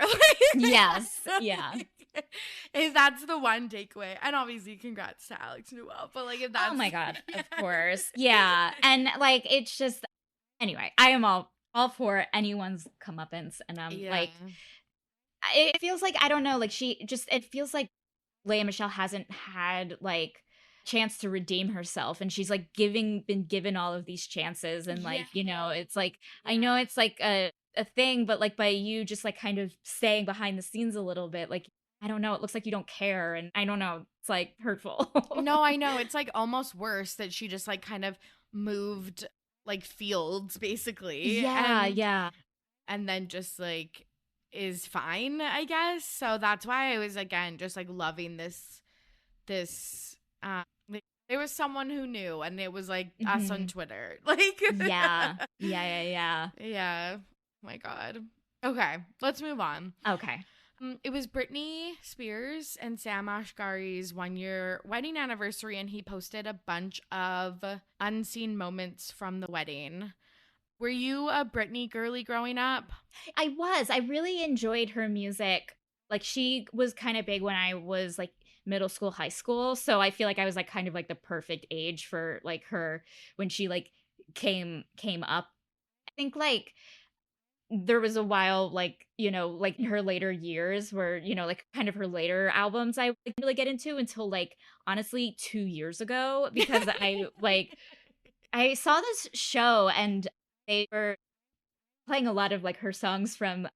Yes. Yeah. If that's the one takeaway. And obviously congrats to Alex Newell. But like if that's, oh my God, of course. Yeah. And like it's just, anyway, I am all for anyone's comeuppance. And I'm like, it feels like, I don't know, like it feels like Leah Michele hasn't had like chance to redeem herself, and she's like been given all of these chances, and like it's like, I know it's like a thing, but like by you just like kind of staying behind the scenes a little bit, like, I don't know, it looks like you don't care, and I don't know, it's like hurtful. No, I know, it's like almost worse that she just like kind of moved like fields basically, and then just like is fine, I guess. So that's why I was again just like loving this there was someone who knew, and it was like us on Twitter, like yeah. My God. Okay, let's move on. Okay. It was Britney Spears and Sam Asghari's 1-year wedding anniversary, and he posted a bunch of unseen moments from the wedding. Were you a Britney girly growing up? I was. I really enjoyed her music. Like, she was kind of big when I was like middle school, high school. So I feel like I was like kind of like the perfect age for like her when she like came up. I think like there was a while like, like in her later years where, like kind of her later albums I like really get into until like honestly 2 years ago, because I saw this show and they were playing a lot of like her songs from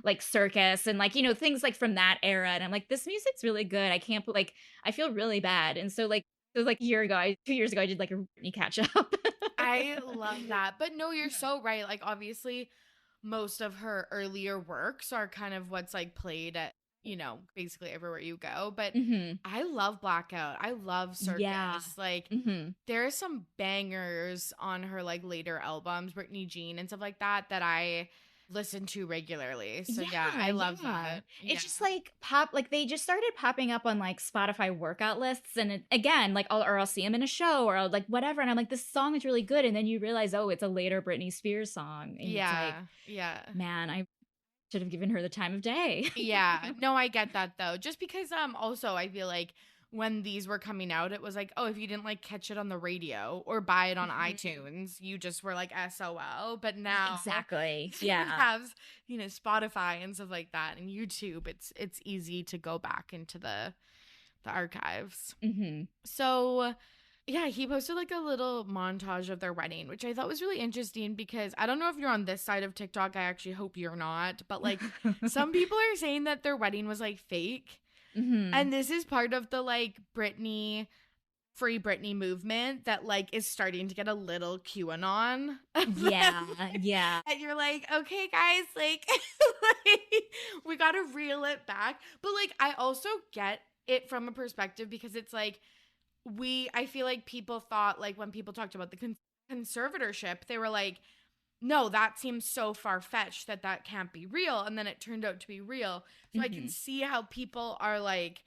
like Circus and like, things like from that era. And I'm like, this music's really good. I can't like, I feel really bad. And so like, it was like 2 years ago, I did like a Britney catch up. I love that. But no, you're so right. Like obviously most of her earlier works are kind of what's like played at, basically everywhere you go. But I love Blackout. I love Circus. Yeah. Like there are some bangers on her like later albums, Britney Jean and stuff like that I listen to regularly. So yeah, I love that. It's just like like they just started popping up on like Spotify workout lists, and again, like I'll see them in a show or I'll like whatever, and I'm like, this song is really good, and then you realize, oh, it's a later Britney Spears song. And it's like, man, I should have given her the time of day. Yeah, no, I get that though. Just because also I feel like when these were coming out, it was like, oh, if you didn't like catch it on the radio or buy it on iTunes, you just were like SOL. But now Exactly. we Yeah. have, you know, Spotify and stuff like that, and YouTube. It's easy to go back into the archives. Mm-hmm. So yeah, he posted like a little montage of their wedding, which I thought was really interesting because I don't know if you're on this side of TikTok. I actually hope you're not. But like some people are saying that their wedding was like fake. Mm-hmm. And this is part of the like Free Britney movement that like is starting to get a little QAnon. Yeah. Yeah. And you're like, okay, guys, like, we got to reel it back. But like, I also get it from a perspective because it's like, I feel like people thought like when people talked about the conservatorship, they were like, no, that seems so far-fetched that can't be real. And then it turned out to be real. So I can see how people are like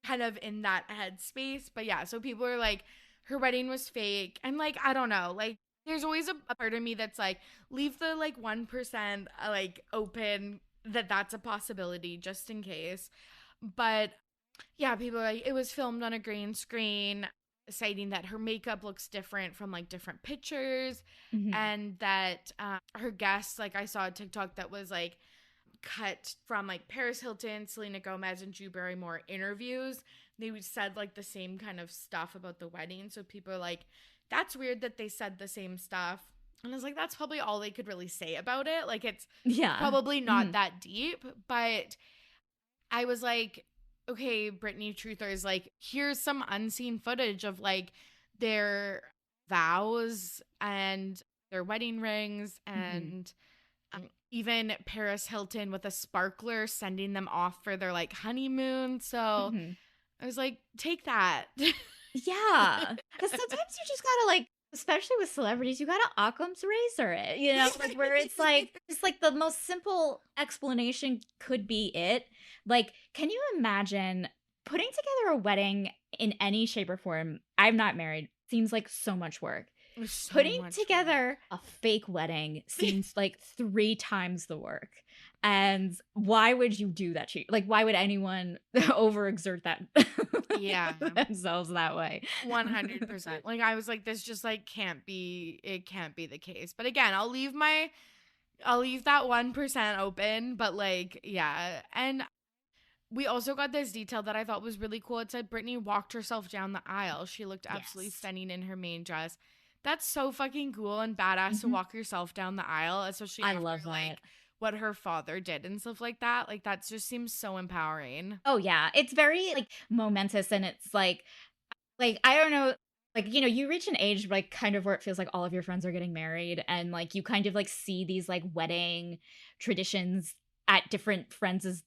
kind of in that headspace. But yeah, so people are like, her wedding was fake. And like, I don't know, like there's always a part of me that's like, leave the like 1% like open that's a possibility just in case. But yeah, people are like, it was filmed on a green screen, citing that her makeup looks different from like different pictures, and that her guests, like I saw a TikTok that was like cut from like Paris Hilton, Selena Gomez, and Drew Barrymore interviews. They said like the same kind of stuff about the wedding. So people are like, that's weird that they said the same stuff. And I was like, that's probably all they could really say about it. Like it's probably not that deep. But I was like, okay, Britney truthers, like here's some unseen footage of like their vows and their wedding rings and even Paris Hilton with a sparkler sending them off for their like honeymoon. So I was like, take that. Yeah. Because sometimes you just gotta like, especially with celebrities, you gotta Occam's razor it, you know, like where it's like, just like the most simple explanation could be it. Like, can you imagine putting together a wedding in any shape or form? I'm not married. Seems like so much work. So Putting much together a fake wedding seems like 3 times the work. And why would you do that to you? Like, why would anyone overexert that themselves that way? 100%. Like, I was like, this just like can't be the case. But again, I'll leave that 1% open. But like, yeah. And we also got this detail that I thought was really cool. It said Britney walked herself down the aisle. She looked absolutely stunning in her main dress. That's so fucking cool and badass to walk yourself down the aisle, especially after, love that. Like, what her father did and stuff like that. Like, that just seems so empowering. Oh, yeah. It's very, like, momentous, and it's, like, I don't know, like, you know, you reach an age, like, kind of where it feels like all of your friends are getting married, and, like, you kind of, like, see these, like, wedding traditions at different friends'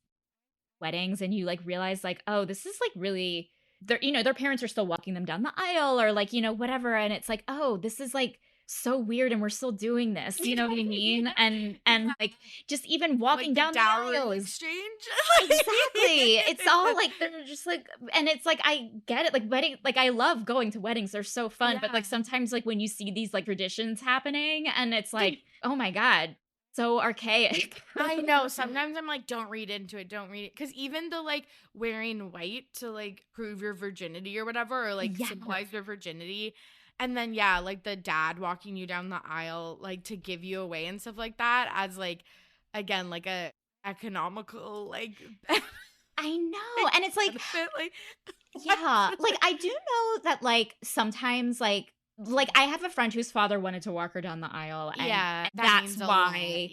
weddings, and you, like, realize, like, oh, this is, like, really... their parents are still walking them down the aisle or like, you know, whatever. And it's like, oh, this is like so weird and we're still doing this. You know what I mean? And like just even walking like down the aisle is exchange. Exactly. It's all like, they're just like, and it's like, I get it. Like wedding, like I love going to weddings. They're so fun. But like sometimes like when you see these like traditions happening and it's like, oh my God, so archaic. I know. Sometimes I'm like, don't read into it. Don't read it. Because even the like wearing white to like prove your virginity or whatever, or like symbolize your virginity. And then, like the dad walking you down the aisle, like to give you away and stuff like that as like, again, like a economical, like. I know. And it's like, like I do know that like sometimes like I have a friend whose father wanted to walk her down the aisle. And that's why.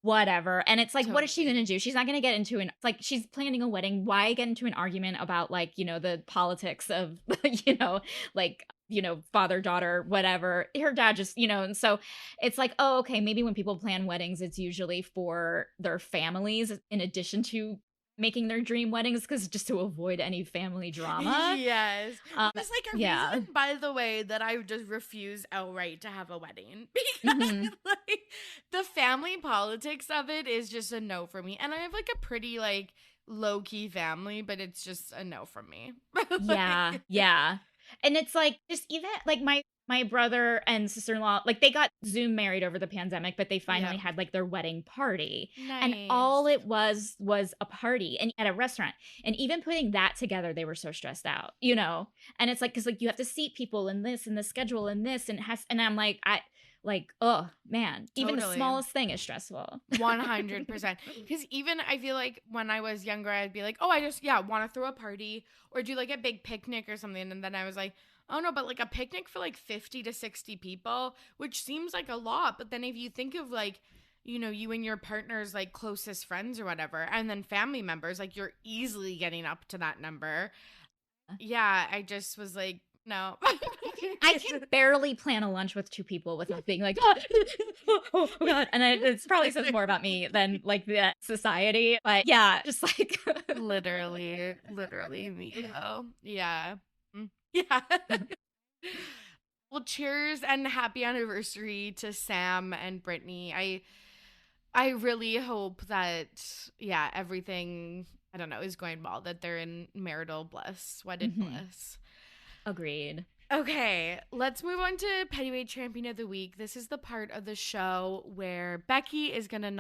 Whatever. And it's like, what is she going to do? She's not going to get into like, she's planning a wedding. Why get into an argument about like, you know, the politics of, you know, like, you know, father, daughter, whatever. Her dad just, you know, and so it's like, oh, okay, maybe when people plan weddings, it's usually for their families in addition to making their dream weddings, because just to avoid any family drama. Yes. It's like a reason, by the way, that I just refuse outright to have a wedding. Because like the family politics of it is just a no for me. And I have like a pretty like low-key family, but it's just a no from me. Yeah. And it's like, just even like my my brother and sister-in-law, like, they got Zoom married over the pandemic, but they finally Yeah. had, like, their wedding party. Nice. And all it was a party and at a restaurant. And even putting that together, they were so stressed out, you know? And it's like, because like you have to seat people and this and the schedule and this and and I'm like, oh man, even the Totally. smallest thing is stressful. 100%. Because even I feel like when I was younger, I'd be like, oh, I just, want to throw a party or do like a big picnic or something. And then I was like, oh no, but like a picnic for like 50 to 60 people, which seems like a lot. But then if you think of like, you know, you and your partner's like closest friends or whatever, and then family members, like you're easily getting up to that number. Yeah, I just was like, no. I can barely plan a lunch with 2 people without being like, oh God. And it probably says more about me than like the society. But yeah, just like literally me though. Yeah. Yeah. Well, cheers and happy anniversary to Sam and Britney. I really hope that everything, I don't know, is going well, that they're in marital bliss, wedded bliss. Agreed. Okay, let's move on to Pettyweight Champion of the Week. This is the part of the show where Becky is going to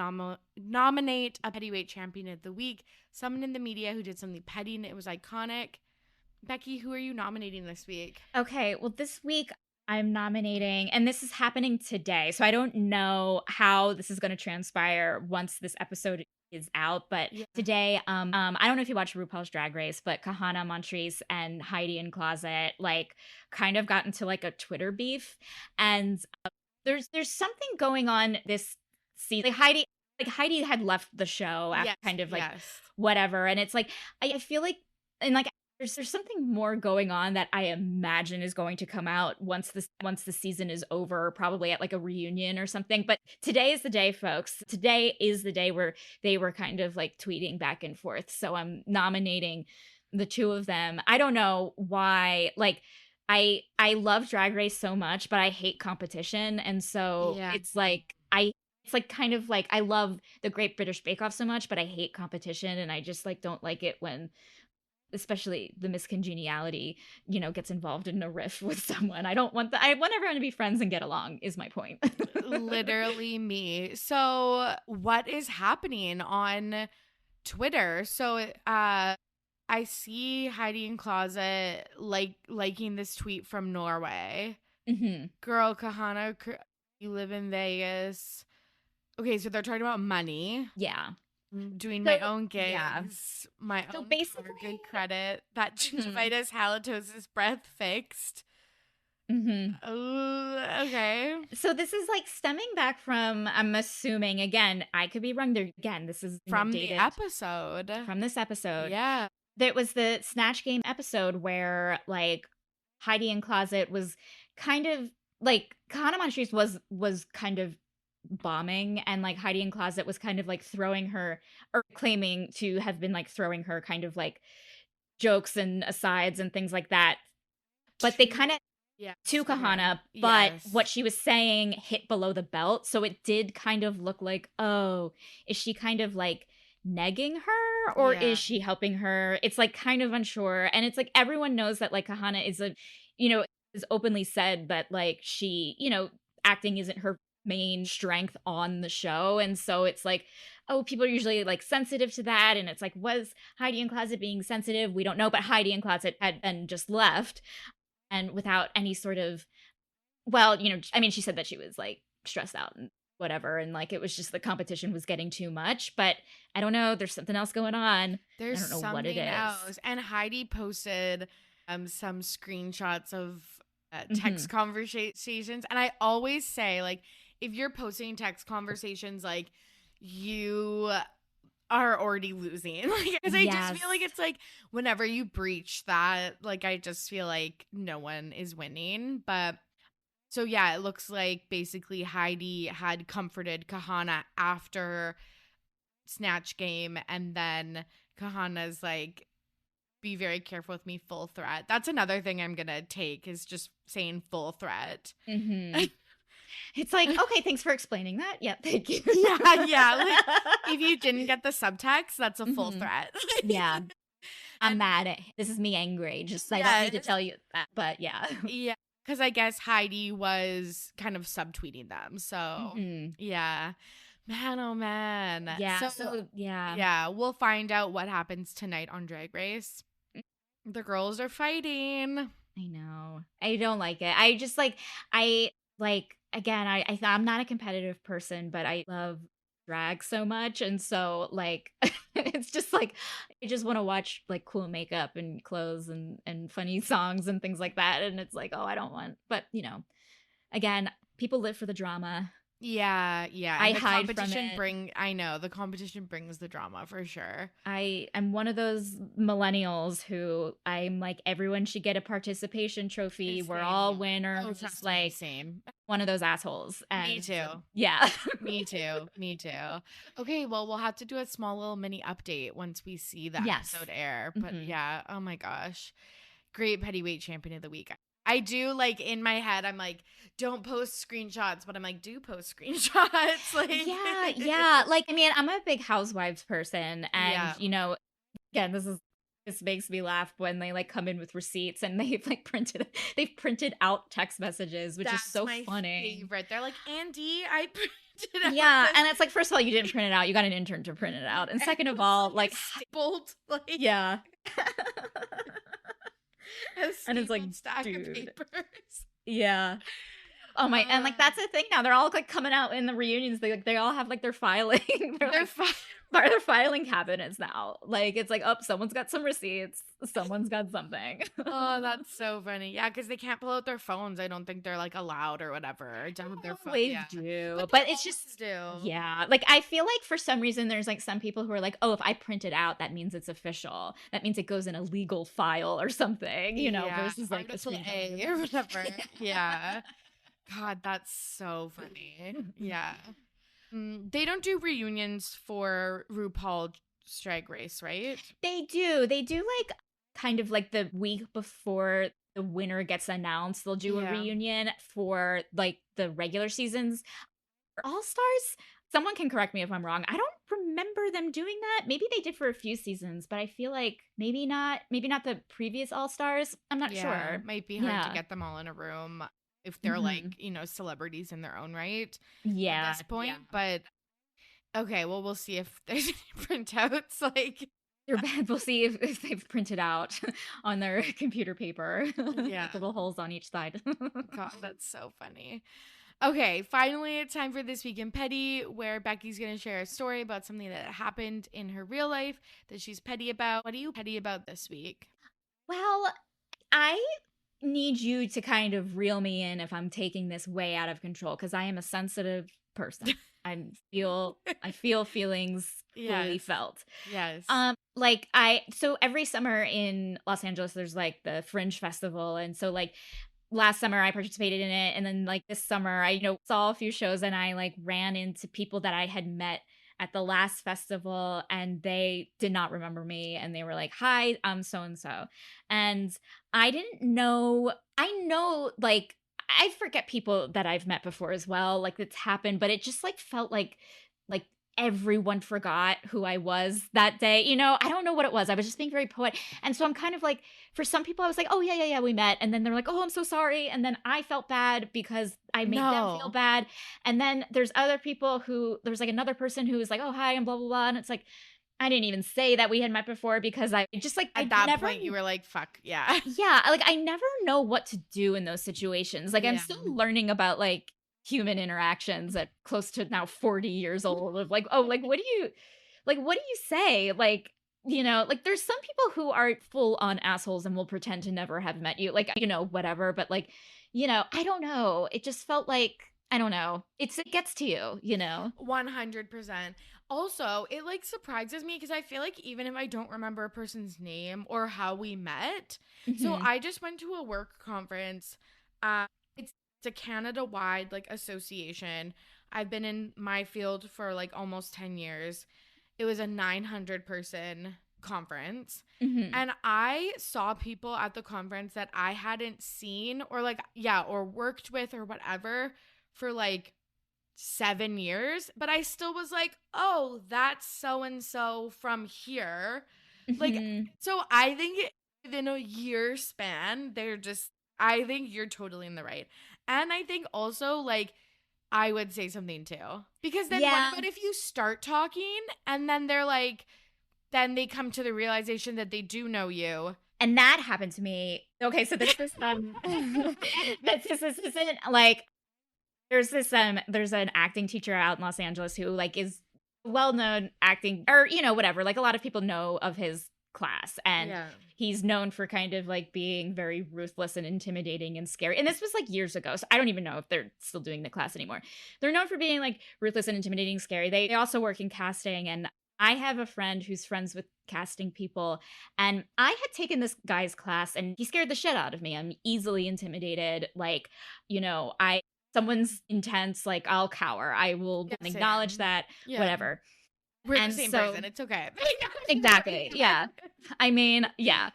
nominate a Pettyweight Champion of the Week, someone in the media who did something petty and it was iconic. Becky, who are you nominating this week? Okay, well, this week I'm nominating, and this is happening today, so I don't know how this is going to transpire once this episode is out, but today, I don't know if you watch RuPaul's Drag Race, but Kahana Montrese and Heidi in Closet, like, kind of got into, like, a Twitter beef, and there's something going on this season. Heidi had left the show after kind of, like, whatever, and it's, like, I feel like, and, like, there's something more going on that I imagine is going to come out once the season is over, probably at like a reunion or something. But today is the day, folks. Today is the day where they were kind of like tweeting back and forth. So I'm nominating the 2 of them. I don't know why. Like, I love Drag Race so much, but I hate competition, and so it's like kind of like I love the Great British Bake Off so much, but I hate competition, and I just like don't like it when, especially the Miss Congeniality, you know, gets involved in a riff with someone. I want everyone to be friends and get along, is my point. Literally me. So what is happening on Twitter? So I see Heidi in Closet liking this tweet from Norway. Girl, Kahana, you live in Vegas. Okay, so they're talking about money. Yeah. Doing my own gigs, my own basically good credit, that gingivitis, halitosis, breath fixed. Oh, okay. So this is like stemming back from, I'm assuming, again, I could be wrong there. Again, this is from the episode. From this episode. Yeah. There was the Snatch Game episode where like Heidi in Closet was kind of like, Kahana Montrese was kind of bombing, and like Heidi in Closet was kind of like throwing her, or claiming to have been like throwing her kind of like jokes and asides and things like that, but they kind of to Kahana, but what she was saying hit below the belt, so it did kind of look like, oh, is she kind of like negging her, or is she helping her? It's like kind of unsure, and it's like everyone knows that like Kahana is is openly said that like she, you know, acting isn't her main strength on the show, and so it's like, oh, people are usually like sensitive to that, and it's like, was Heidi in Closet being sensitive? We don't know, but Heidi in Closet had been just left, and without any sort of, well, you know, I mean, she said that she was like stressed out and whatever, and like it was just the competition was getting too much, but I don't know, there's something else going on. There's I don't know something what it is. else. And Heidi posted some screenshots of text conversations, and I always say, like, if you're posting text conversations, like, you are already losing. Like, because I just feel like it's like whenever you breach that, like, I just feel like no one is winning. But so yeah, it looks like basically Heidi had comforted Kahana after Snatch Game, and then Kahana's like, be very careful with me, full threat. That's another thing I'm gonna take, is just saying full threat. It's like, okay, thanks for explaining that. Yeah, thank you. Yeah. Like, if you didn't get the subtext, that's a full threat. I'm mad at, this is me angry. Just I don't need to tell you that, but yeah. Yeah. because I guess Heidi was kind of subtweeting them. So yeah, man, oh man. Yeah. So yeah. yeah, we'll find out what happens tonight on Drag Race. The girls are fighting. I know. I don't like it. I just again, I'm not a competitive person, but I love drag so much. And so like it's just like I just want to watch like cool makeup and clothes and funny songs and things like that. And it's like, oh, I don't want, but again, people live for the drama. Yeah. I the hide competition from it. I know the competition brings the drama for sure. I am one of those millennials who I'm like, everyone should get a participation trophy. We're all winners. Oh, Just like same. One of those assholes. And Me too. Yeah. Me too. Okay, well, we'll have to do a small little mini update once we see the episode air. But yeah, oh my gosh. Great Pettyweight Champion of the Week. I do, like, in my head, I'm like, don't post screenshots, but I'm like, do post screenshots. Like, yeah. Like, I mean, I'm a big Housewives person, and again, this makes me laugh when they like come in with receipts and they've printed out text messages, which is so my funny. favorite. They're like, Andy, I printed out. Yeah, and it's like, first of all, you didn't print it out. You got an intern to print it out, and second of all, like stapled, like yeah. And it's like stack of papers. Yeah. Oh my, and like that's the thing now. They're all like coming out in the reunions. They all have like their filing. They're filing cabinets now. Like it's like, oh, someone's got some receipts. Someone's got something. Oh, that's so funny. Yeah, because they can't pull out their phones. I don't think they're like allowed or whatever. To have their phone. Always do, but it's just yeah. Like I feel like for some reason there's like some people who are like, oh, if I print it out, that means it's official. That means it goes in a legal file or something. Versus like a A or whatever. Yeah. God, that's so funny. Yeah. They don't do reunions for RuPaul's Drag Race, right? They do. They do like kind of like the week before the winner gets announced. They'll do a reunion for like the regular seasons. All Stars? Someone can correct me if I'm wrong. I don't remember them doing that. Maybe they did for a few seasons, but I feel like maybe not the previous All Stars. I'm not sure. It might be hard to get them all in a room if they're like, celebrities in their own right. Yeah. At this point. But okay, well, we'll see if there's any printouts. Like, we'll see if they've printed out on their computer paper. Yeah. Little holes on each side. God, that's so funny. Okay, finally, it's time for This Week in Petty, where Becky's going to share a story about something that happened in her real life that she's petty about. What are you petty about this week? Well, I need you to kind of reel me in if I'm taking this way out of control, because I am a sensitive person. I feel feelings fully felt. Yes. So every summer in Los Angeles, there's like the Fringe Festival. And so like last summer I participated in it. And then like this summer, I saw a few shows and I like ran into people that I had met at the last festival and they did not remember me. And they were like, hi, I'm so-and-so. And I didn't know, like, I forget people that I've met before as well. Like it's happened, but it just like felt like everyone forgot who I was that day. I don't know what it was. I was just being very poetic. And so I'm kind of like, for some people I was like, oh yeah, we met. And then they're like, oh, I'm so sorry. And then I felt bad because I made them feel bad. And then there's other people there's like another person who was like, oh, hi, and blah, blah, blah. And it's like, I didn't even say that we had met before because I just like, at that point you were like, fuck, yeah. Yeah. Like I never know what to do in those situations. Like I'm still learning about like human interactions at close to now 40 years old of like, oh, like, what do you say? Like, like there's some people who are full on assholes and will pretend to never have met you, like, whatever. But like, I don't know. It just felt like, I don't know. It gets to you, 100%. Also, it like surprises me because I feel like even if I don't remember a person's name or how we met, so I just went to a work conference. It's a Canada-wide like association. I've been in my field for like almost 10 years. It was a 900-person conference. And I saw people at the conference that I hadn't seen or like, or worked with or whatever for like 7 years. But I still was like, oh, that's so-and-so from here. Like, so I think within a year span, they're just I think you're totally in the right. And I think also, like, I would say something too. Because then what about if you start talking and then they're like, then they come to the realization that they do know you. And that happened to me. Okay, so there's this this isn't like there's an acting teacher out in Los Angeles who like is well-known acting or whatever, like a lot of people know of his class, and he's known for kind of like being very ruthless and intimidating and scary. And this was like years ago, so I don't even know if they're still doing the class anymore. They're known for being like ruthless and intimidating, scary. They also work in casting, and I have a friend who's friends with casting people, and I had taken this guy's class and he scared the shit out of me. I'm easily intimidated. Like, someone's intense, like I'll cower. I will acknowledge that, whatever. We're the same person. It's okay. Exactly. Yeah. I mean, yeah.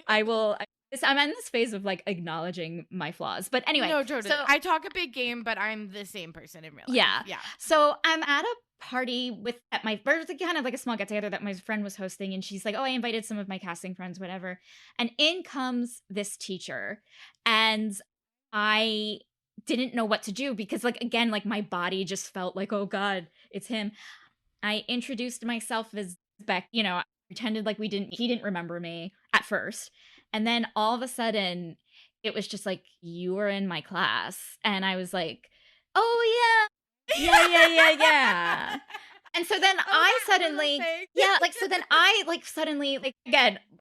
I will. I'm in this phase of like acknowledging my flaws. But anyway. No, totally. So, I talk a big game, but I'm the same person in real life. Yeah. So I'm at a party there's kind of like a small get together that my friend was hosting, and she's like, oh, I invited some of my casting friends, whatever. And in comes this teacher, and I didn't know what to do because like, again, like my body just felt like, oh God, it's him. I introduced myself as Beck, pretended like he didn't remember me at first. And then all of a sudden it was just like, you were in my class. And I was like, oh yeah. And so then I suddenly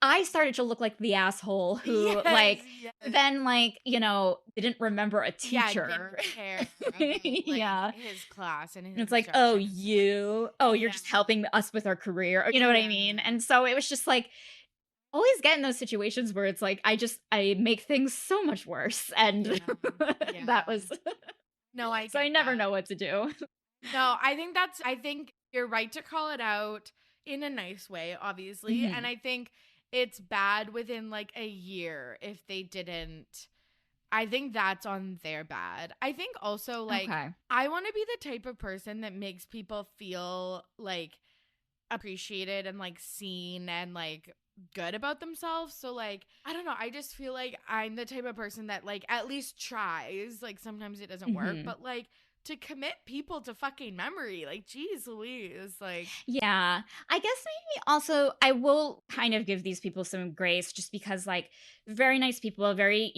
I started to look like the asshole who then didn't remember a teacher. Didn't care about, his class and it's like, you're just helping us with our career. You know what I mean? And so it was just like, always get in those situations where it's like, I make things so much worse. And that was, no, I never know what to do. No, I think you're right to call it out in a nice way, obviously. Mm-hmm. And I think it's bad within like a year if they didn't. I think that's on their bad. I think also like I want to be the type of person that makes people feel like appreciated and like seen and like good about themselves. So like, I don't know. I just feel like I'm the type of person that like at least tries. Like sometimes it doesn't work, but like to commit people to fucking memory, like geez Louise, like I guess maybe also I will kind of give these people some grace just because like very nice people, very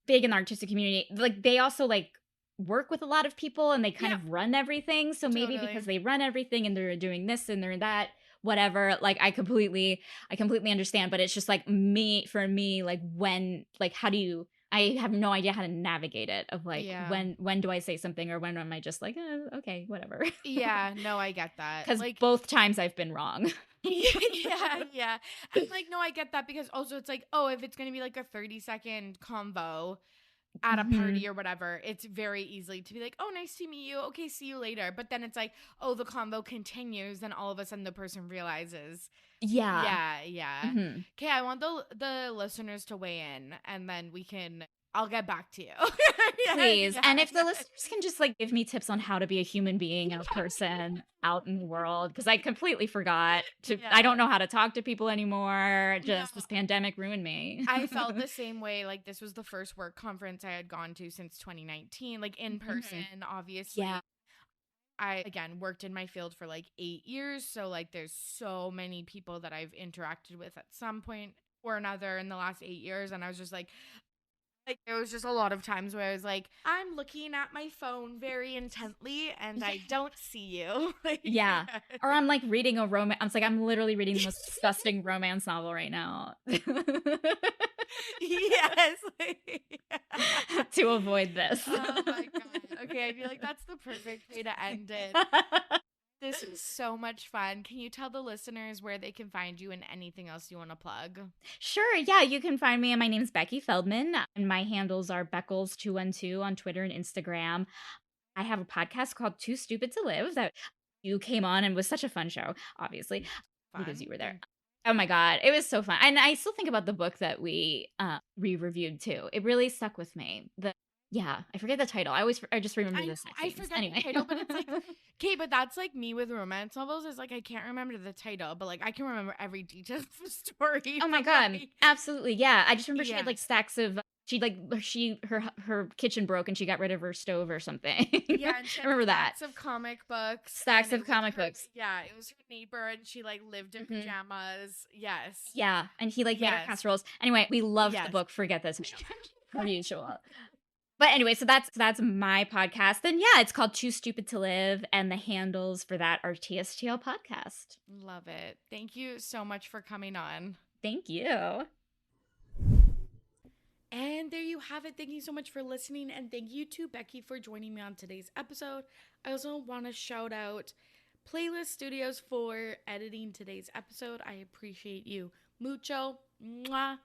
big in the artistic community, like they also like work with a lot of people and they kind of run everything, so maybe because they run everything and they're doing this and they're that, whatever, like I completely understand. But it's just like for me like when like how do you, I have no idea how to navigate it of like when do I say something or when am I just like okay, whatever. No, I get that because like both times I've been wrong. yeah I'm like, no, I get that because also it's like, oh, if it's gonna be like a 30-second convo at a party or whatever, it's very easily to be like, oh, nice to meet you, okay, see you later. But then it's like, oh, the convo continues, then all of a sudden the person realizes Okay, I want the listeners to weigh in and then I'll get back to you. Please. And if the listeners can just like give me tips on how to be a human being and a person out in the world, because I completely forgot I don't know how to talk to people anymore. This pandemic ruined me. I felt the same way. Like this was the first work conference I had gone to since 2019, like in person, obviously. Yeah. I, again, worked in my field for like 8 years. So like there's so many people that I've interacted with at some point or another in the last 8 years. And I was just like there was just a lot of times where I was like, I'm looking at my phone very intently and I don't see you. Or I'm like reading a romance. I'm like, I'm literally reading the most disgusting romance novel right now. Yes. To avoid this. Oh my God. Okay, I feel like that's the perfect way to end it. This is so much fun. Can you tell the listeners where they can find you and anything else you want to plug? Sure. Yeah, you can find me. My name is Becky Feldman, and my handles are Beckles212 on Twitter and Instagram. I have a podcast called Too Stupid to Live that you came on and was such a fun show, obviously, because you were there. Oh my God, it was so fun. And I still think about the book that we re-reviewed too. It really stuck with me. I forget the title. I just remember the sex scenes. I forget the title, but it's like, okay, but that's like me with romance novels. Is like I can't remember the title, but like I can remember every detail of the story. Oh my God, absolutely, yeah. I just remember she had like stacks of her kitchen broke and she got rid of her stove or something. Yeah, and she I had remember that. stacks of comic books. Stacks and of comic books. Yeah, it was her neighbor, and she like lived in pajamas. Yes. Yeah, and he like made her Yes. casseroles. Anyway, we loved the book. Forget this. Per usual. But anyway, so that's my podcast. And yeah, it's called Too Stupid to Live. And the handles for that are TSTL Podcast. Love it. Thank you so much for coming on. Thank you. And there you have it. Thank you so much for listening. And thank you to Becky for joining me on today's episode. I also want to shout out Playlist Studios for editing today's episode. I appreciate you mucho. Mwah.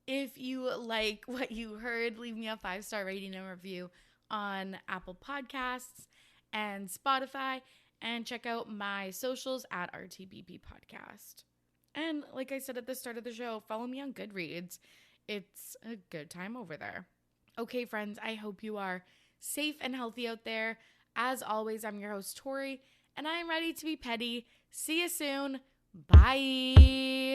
If you like what you heard, leave me a 5-star rating and review on Apple Podcasts and Spotify. And check out my socials at RTBP Podcast. And like I said at the start of the show, follow me on Goodreads. It's a good time over there. Okay, friends, I hope you are safe and healthy out there. As always, I'm your host, Tori, and I'm ready to be petty. See you soon. Bye.